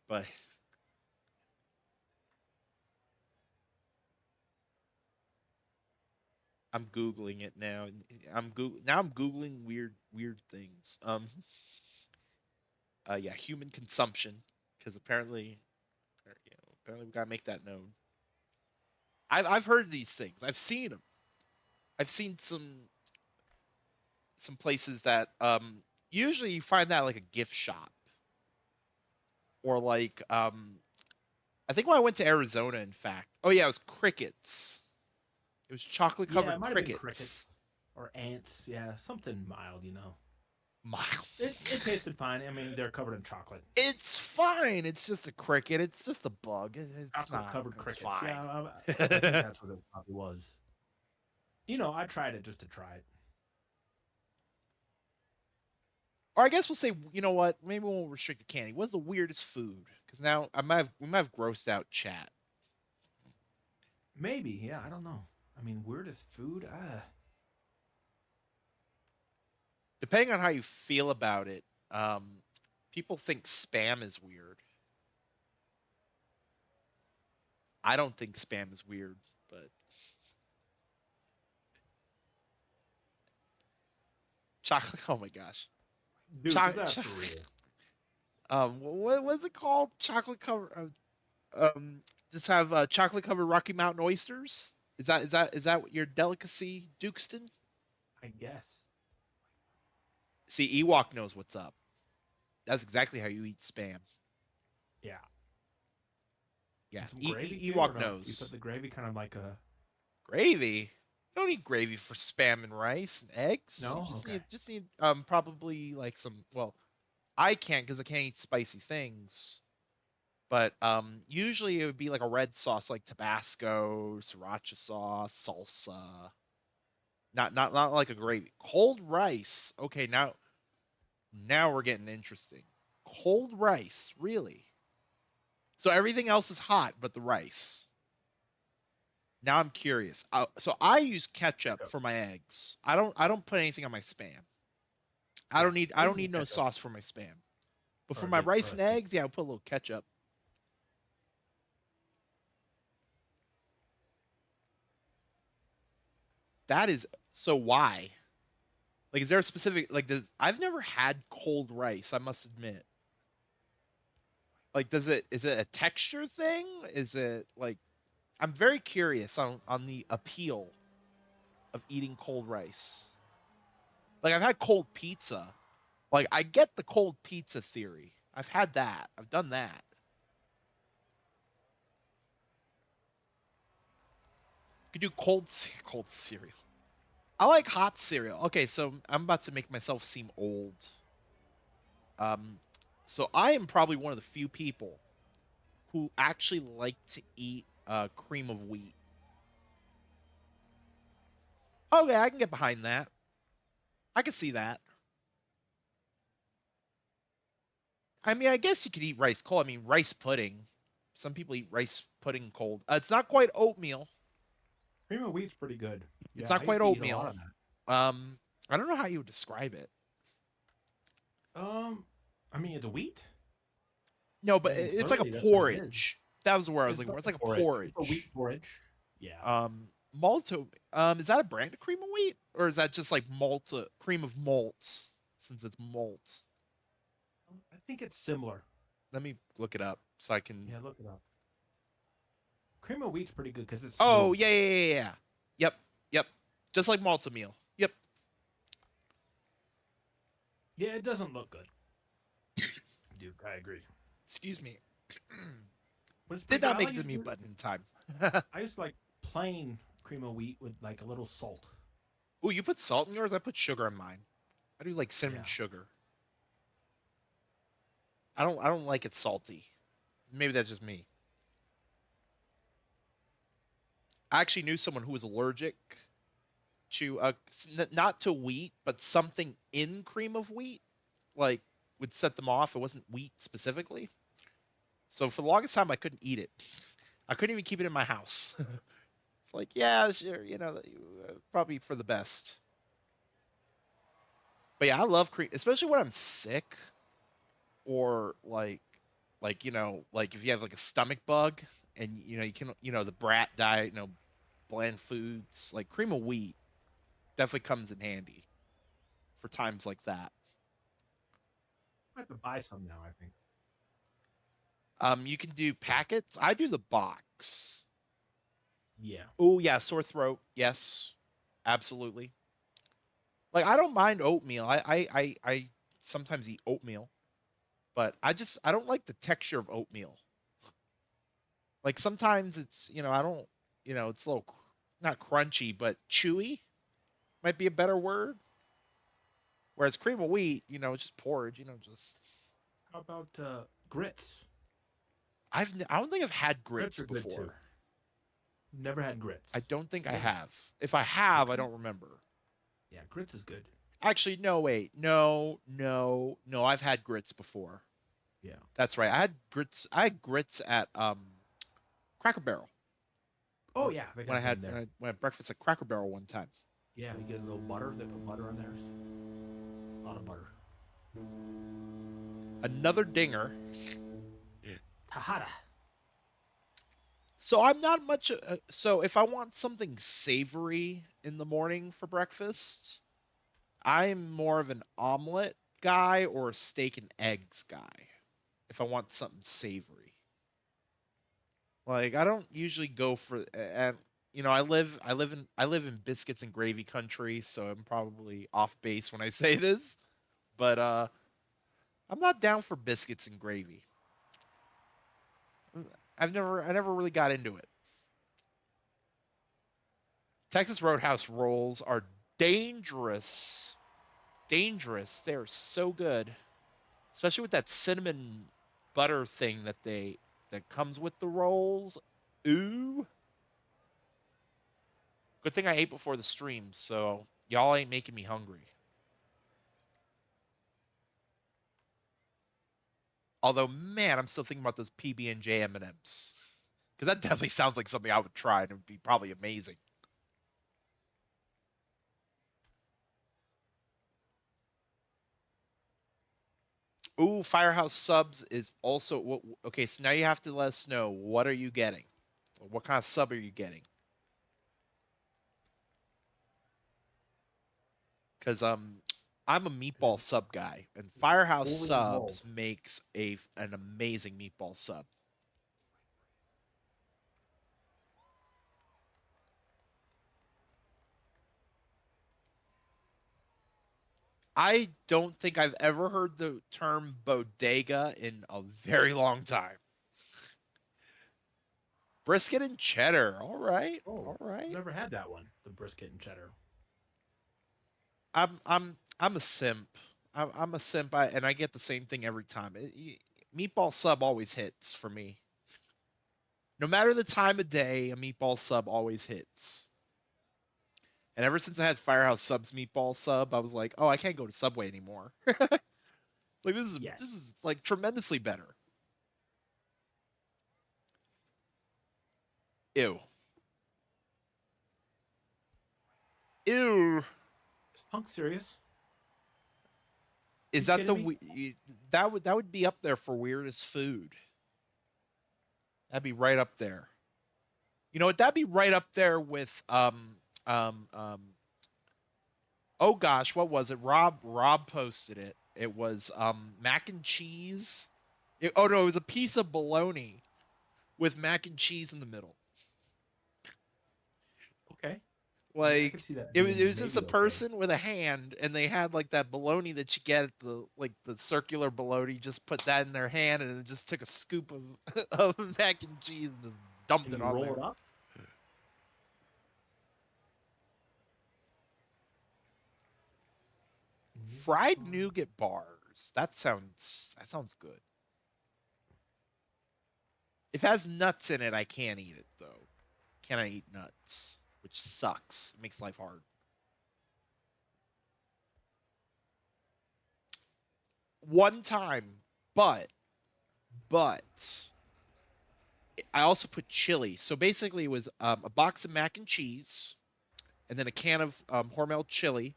but I'm googling it now. I'm googling weird things. Yeah, human consumption, because apparently we gotta make that known. I've heard these things. I've seen them. I've seen some places that usually you find that like a gift shop, or like I think when I went to Arizona, in fact. Oh yeah, it was crickets. It was chocolate covered crickets. Or ants. Yeah, something mild, Mild. It tasted fine. I mean, they're covered in chocolate. It's fine. It's just a cricket. It's just a bug. It's not covered crickets. Fine. Yeah, I think that's what it probably was. I tried it just to try it. Or I guess we'll say, you know what? Maybe we won't restrict the candy. What's the weirdest food? Because now we might have grossed out chat. Maybe, yeah. I don't know. I mean, weirdest food. Depending on how you feel about it, people think spam is weird. I don't think spam is weird, but chocolate. Oh my gosh, dude, that's for real. What was it called? Chocolate covered. Just have chocolate covered Rocky Mountain oysters. Is that your delicacy, Dukeston? I guess. See, Ewok knows what's up. That's exactly how you eat spam. Yeah. Yeah. Ewok knows. You put the gravy kind of like a gravy. You don't need gravy for spam and rice and eggs. No, you just need probably like some. Well, I can't because I can't eat spicy things. But usually it would be like a red sauce, like Tabasco, sriracha sauce, salsa. Not like a gravy. Cold rice. Okay, now we're getting interesting. Cold rice, really? So everything else is hot, but the rice. Now I'm curious. So I use ketchup for my eggs. I don't put anything on my spam. I don't need no sauce for my spam. But for my rice and eggs, yeah, I'll put a little ketchup. That is so why? Like, is there a specific I've never had cold rice, I must admit. Like, is it a texture thing? Is it like I'm very curious on the appeal of eating cold rice. Like, I've had cold pizza. Like, I get the cold pizza theory. I've had that. I've done that. You could do cold cereal. I like hot cereal. Okay, so I'm about to make myself seem old. So I am probably one of the few people who actually like to eat cream of wheat. Okay, I can get behind that. I can see that. I mean, I guess you could eat rice cold. I mean, rice pudding. Some people eat rice pudding cold. It's not quite oatmeal. Cream of wheat's pretty good. It's Yeah, not I used quite to eat a lot oatmeal. of that. I don't know how you would describe it. Um, I mean, it's wheat. No, I but mean, it's like a clearly that's what it is. porridge. That was where I was It's looking like for. It's a like a porridge. It's a wheat porridge. porridge. Yeah. Malto. Is that a brand of cream of wheat, or is that just like malt, cream of malt? Since it's malt, I think it's similar. let me look it up so I can. Yeah, look it up. Cream of wheat's pretty good because it's Oh smooth. yeah, yeah, yeah, yeah. Yep, yep. Just like malto meal. Yep. Yeah, it doesn't look good. Dude, I agree. Excuse me. But it's Did pretty good. not make it to the mute button in time. I used to like plain cream of wheat with like a little salt. Oh, you put salt in yours? I put sugar in mine. I do like cinnamon Yeah. sugar. I don't like it salty. Maybe that's just me. I actually knew someone who was allergic to not to wheat, but something in cream of wheat, like would set them off. It wasn't wheat specifically. So for the longest time, I couldn't eat it. I couldn't even keep it in my house. It's like, yeah, sure, probably for the best. But yeah, I love cream, especially when I'm sick or like if you have like a stomach bug and you can the brat diet, bland foods like cream of wheat definitely comes in handy for times like that. I have to buy some now, I think. You can do packets. I do the box. Yeah. Oh yeah, sore throat. Yes, absolutely. Like I don't mind oatmeal. I sometimes eat oatmeal, but I don't like the texture of oatmeal. Like sometimes it's I don't it's a little not crunchy but chewy might be a better word. Whereas cream of wheat, it's just porridge. Just How about grits? I don't think I've had Grits grits are good too. before. Never had grits. I don't think I Never. have. If I have, I Okay. don't remember. Yeah, grits is good. Actually, no, wait. No, no, no. I've had grits before. Yeah. That's right. I had grits at Cracker Barrel. Oh yeah, they When I got them had there. when I had breakfast at Cracker Barrel one time. Yeah, you get a little butter. They put butter on theirs. A lot of butter. Another dinger. Tahada. So I'm not much. So if I want something savory in the morning for breakfast, I'm more of an omelet guy or a steak and eggs guy. If I want something savory, like I don't usually go for and I live in biscuits and gravy country, so I'm probably off base when I say this, but I'm not down for biscuits and gravy. I never really got into it. Texas Roadhouse rolls are dangerous. Dangerous. They're so good, especially with that cinnamon butter thing that comes with the rolls. Ooh. Good thing I ate before the stream, so y'all ain't making me hungry. Although, man, I'm still thinking about those PB and J M&Ms because that definitely sounds like something I would try and it would be probably amazing. Ooh, Firehouse Subs is also okay. So now you have to let us know what are you getting, what kind of sub are you getting? Because I'm a meatball sub guy, and Firehouse Fully involved. Subs makes an amazing meatball sub. I don't think I've ever heard the term bodega in a very long time. Brisket and cheddar. All right. Oh, All right. never had that one. The brisket and cheddar. I'm a simp. I'm a simp, and I get the same thing every time. Meatball sub always hits for me. No matter the time of day, a meatball sub always hits. And ever since I had Firehouse Subs meatball sub, I was like, oh, I can't go to Subway anymore. Like this Yes. is like tremendously better. Ew. Ew. Is Punk serious? Is You that kidding the me? that would be up there for weirdest food? That'd be right up there. You know what? That'd be right up there with um um oh gosh, what was it? Rob posted it. It was mac and cheese. Oh no, it was a piece of bologna with mac and cheese in the middle. Okay. I could Like see that it being was just a maybe okay. person with a hand, and they had like that bologna that you get at the like the circular bologna. Just put that in their hand, and it just took a scoop of of mac and cheese and just dumped And it you on roll there. it up. Nougat Fried bar. nougat bars. That sounds good. If it has nuts in it, I can't eat it though. Can I eat nuts? Which sucks. It makes life hard. One time, but but I also put chili. So basically, it was a box of mac and cheese, and then a can of Hormel chili.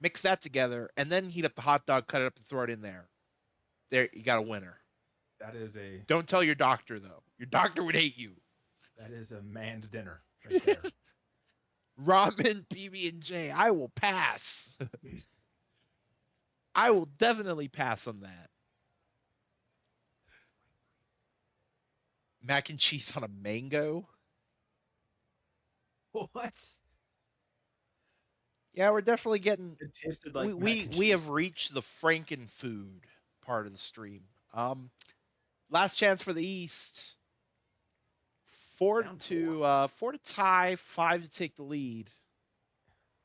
Mix that together, and then heat up the hot dog, cut it up, and throw it in there. There, you got a winner. That is a Don't tell your doctor though. Your doctor would hate you. man's dinner right there. Ramen, PB and J. I will pass. I will definitely pass on that. Mac and cheese on a mango. What? Yeah, we're definitely getting. It tasted We like mac we and we cheese. have reached the Franken food part of the stream. Last chance for the East. Down four. Four to tie, five to take the lead.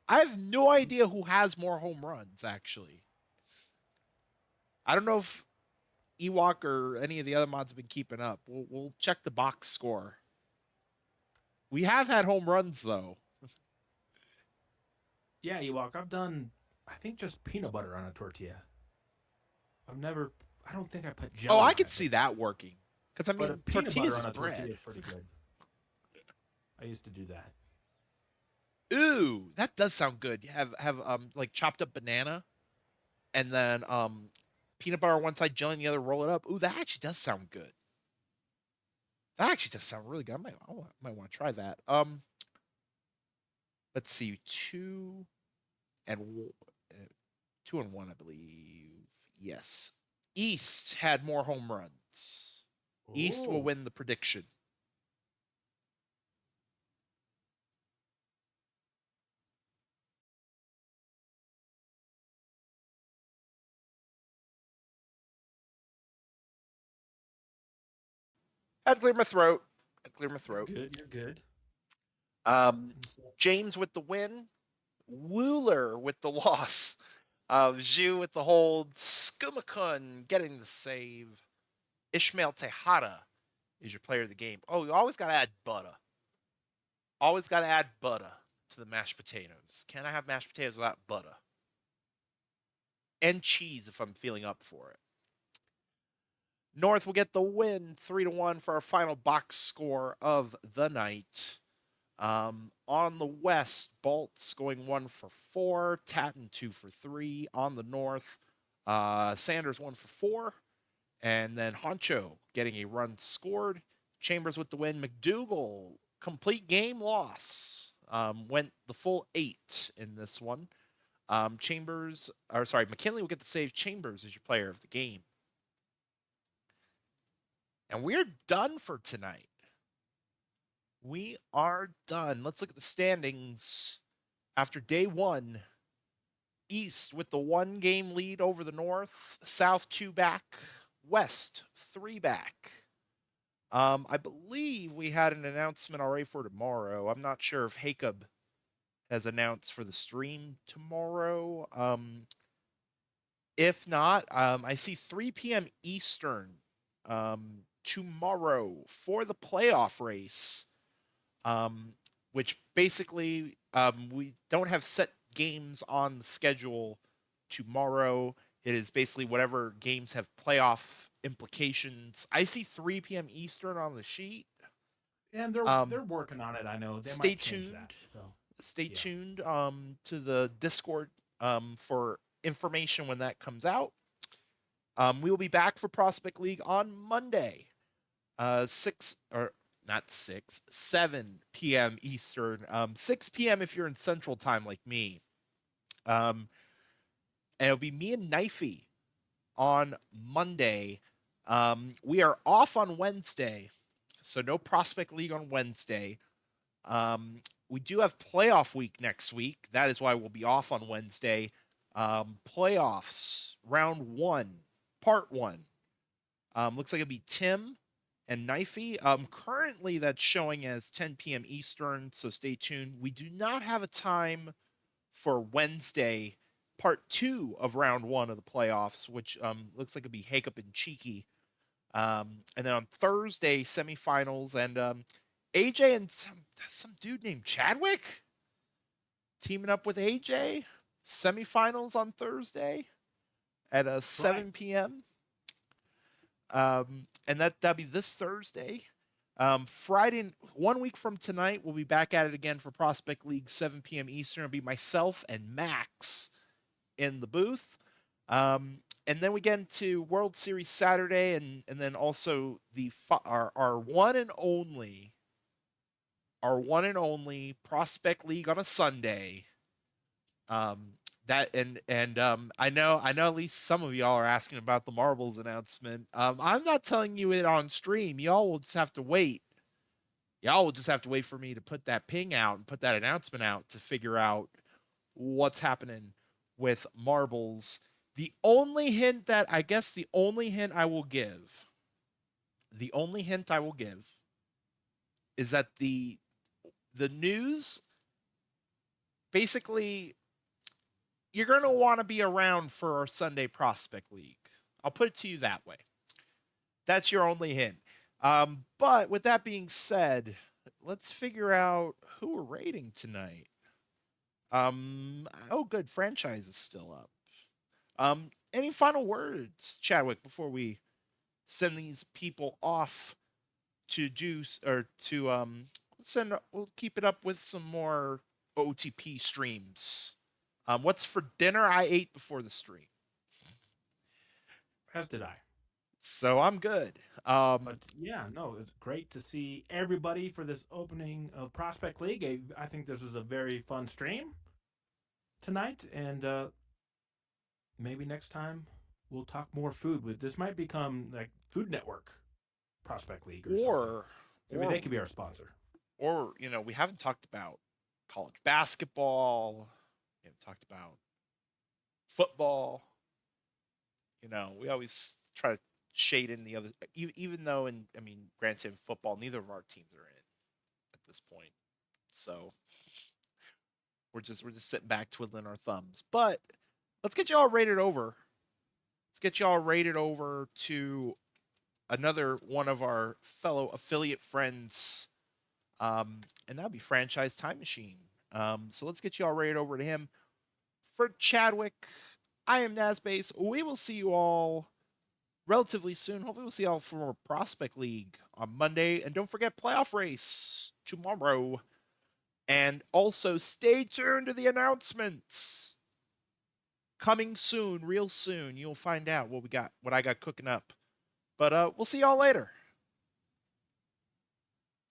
I have no idea who has more home runs. Actually, I don't know if Ewok or any of the other mods have been keeping up. We'll check the box score. We have had home runs though. Yeah, Ewok. I've done. I think just peanut butter on a tortilla. I've never. I don't think I put Oh, jelly I on could it, see that working. Because I but a mean, peanut butter tortillas on is a tortilla bread. is pretty good. I used to do that. Ooh, that does sound good. You have like chopped up banana and then peanut butter on one side, jelly on the other, roll it up. Ooh, that actually does sound good. That actually does sound really good. I might want to try that. Let's see, and uh, 2-1, I believe. Yes, East had more home runs. East will Oh, win the prediction. Had to clear my throat. Had to clear my you're throat. good. You're good. Um, And so, James with the win. Wooler with the loss. Zhu with the hold. Skumakun getting the save. Ishmael Tejada is your player of the game. Oh, you always got to add butter. Always got to add butter to the mashed potatoes. Can I have mashed potatoes without butter? And cheese if I'm feeling up for it. North will get the win 3-1 for our final box score of the night. On the west, Bolts going 1 for 4, Tatton 2 for 3. On the north, Sanders 1 for 4, and then Honcho getting a run scored. Chambers with the win. McDougal complete game loss. Went the full 8 in this one. McKinley will get the save. Chambers is your player of the game. And we're done for tonight. We are done. Let's look at the standings after day one. East with the 1 game lead over the North. South 2 back. West 3 back. I believe we had an announcement already for tomorrow. I'm not sure if Jacob has announced for the stream tomorrow. If not, I see 3 p.m. Eastern tomorrow for the playoff race. Um, which basically we don't have set games on the schedule tomorrow. It is basically whatever games have playoff implications. I see 3 p.m. Eastern on the sheet. And Um, they're working on it. I know they stay might change that. tuned. So Stay yeah. tuned to the Discord for information when that comes out. We will be back for Prospect League on Monday, 6 or not 6, 7 p.m. Eastern, 6 p.m. if you're in Central Time like me. And it'll be me and Knifey on Monday. We are off on Wednesday, so no Prospect League on Wednesday. We do have playoff week next week. That is why we'll be off on Wednesday. Playoffs, round one, part one. Looks like it'll be Tim and Knifey. Currently, that's showing as 10 p.m. Eastern, so stay tuned. We do not have a time for Wednesday, part two of round one of the playoffs, which looks like it'll be Hakup and Cheeky. And then on Thursday, semifinals, and AJ and some dude named Chadwick teaming up with AJ. Semifinals on Thursday at That's right. 7 p.m. And that'll be this Thursday. Friday, 1 week from tonight, we'll be back at it again for Prospect League, 7 p.m. Eastern. It'll be myself and Max in the booth. And then we get into World Series Saturday, and then also our one and only Prospect League on a Sunday. That and I know at least some of y'all are asking about the marbles announcement. I'm not telling you it on stream. Y'all will just have to wait. Y'all will just have to wait for me to put that ping out and put that announcement out to figure out what's happening with marbles. The only hint I will give, is that the news basically you're going to want to be around for our Sunday Prospect League. I'll put it to you that way. That's your only hint. But with that being said, let's figure out who we're rating tonight. Oh, good. Franchise is still up. Any final words, Chadwick, before we send these people off to do or to we'll keep it up with some more OTP streams. What's for dinner? I ate before the stream, As did I. so I'm good. But yeah, no, it's great to see everybody for this opening of Prospect League. I think this was a very fun stream tonight, and maybe next time we'll talk more food. With this might become like Food Network Prospect League or something. or Maybe or they could be our sponsor. we haven't talked about college basketball. We haven't talked about football. We always try to shade in the other, even though granted, in football, neither of our teams are in at this point. So we're just sitting back twiddling our thumbs. But let's get y'all rated over. Let's get y'all rated over to another one of our fellow affiliate friends, and that'll be Franchise Time Machine. So let's get y'all rated over to him. For Chadwick, I am NASBASE. We will see you all relatively soon. Hopefully, we'll see y'all for Prospect League on Monday. And don't forget playoff race tomorrow. And also stay tuned to the announcements. Coming soon, real soon. You'll find out what I got cooking up. But we'll see y'all later.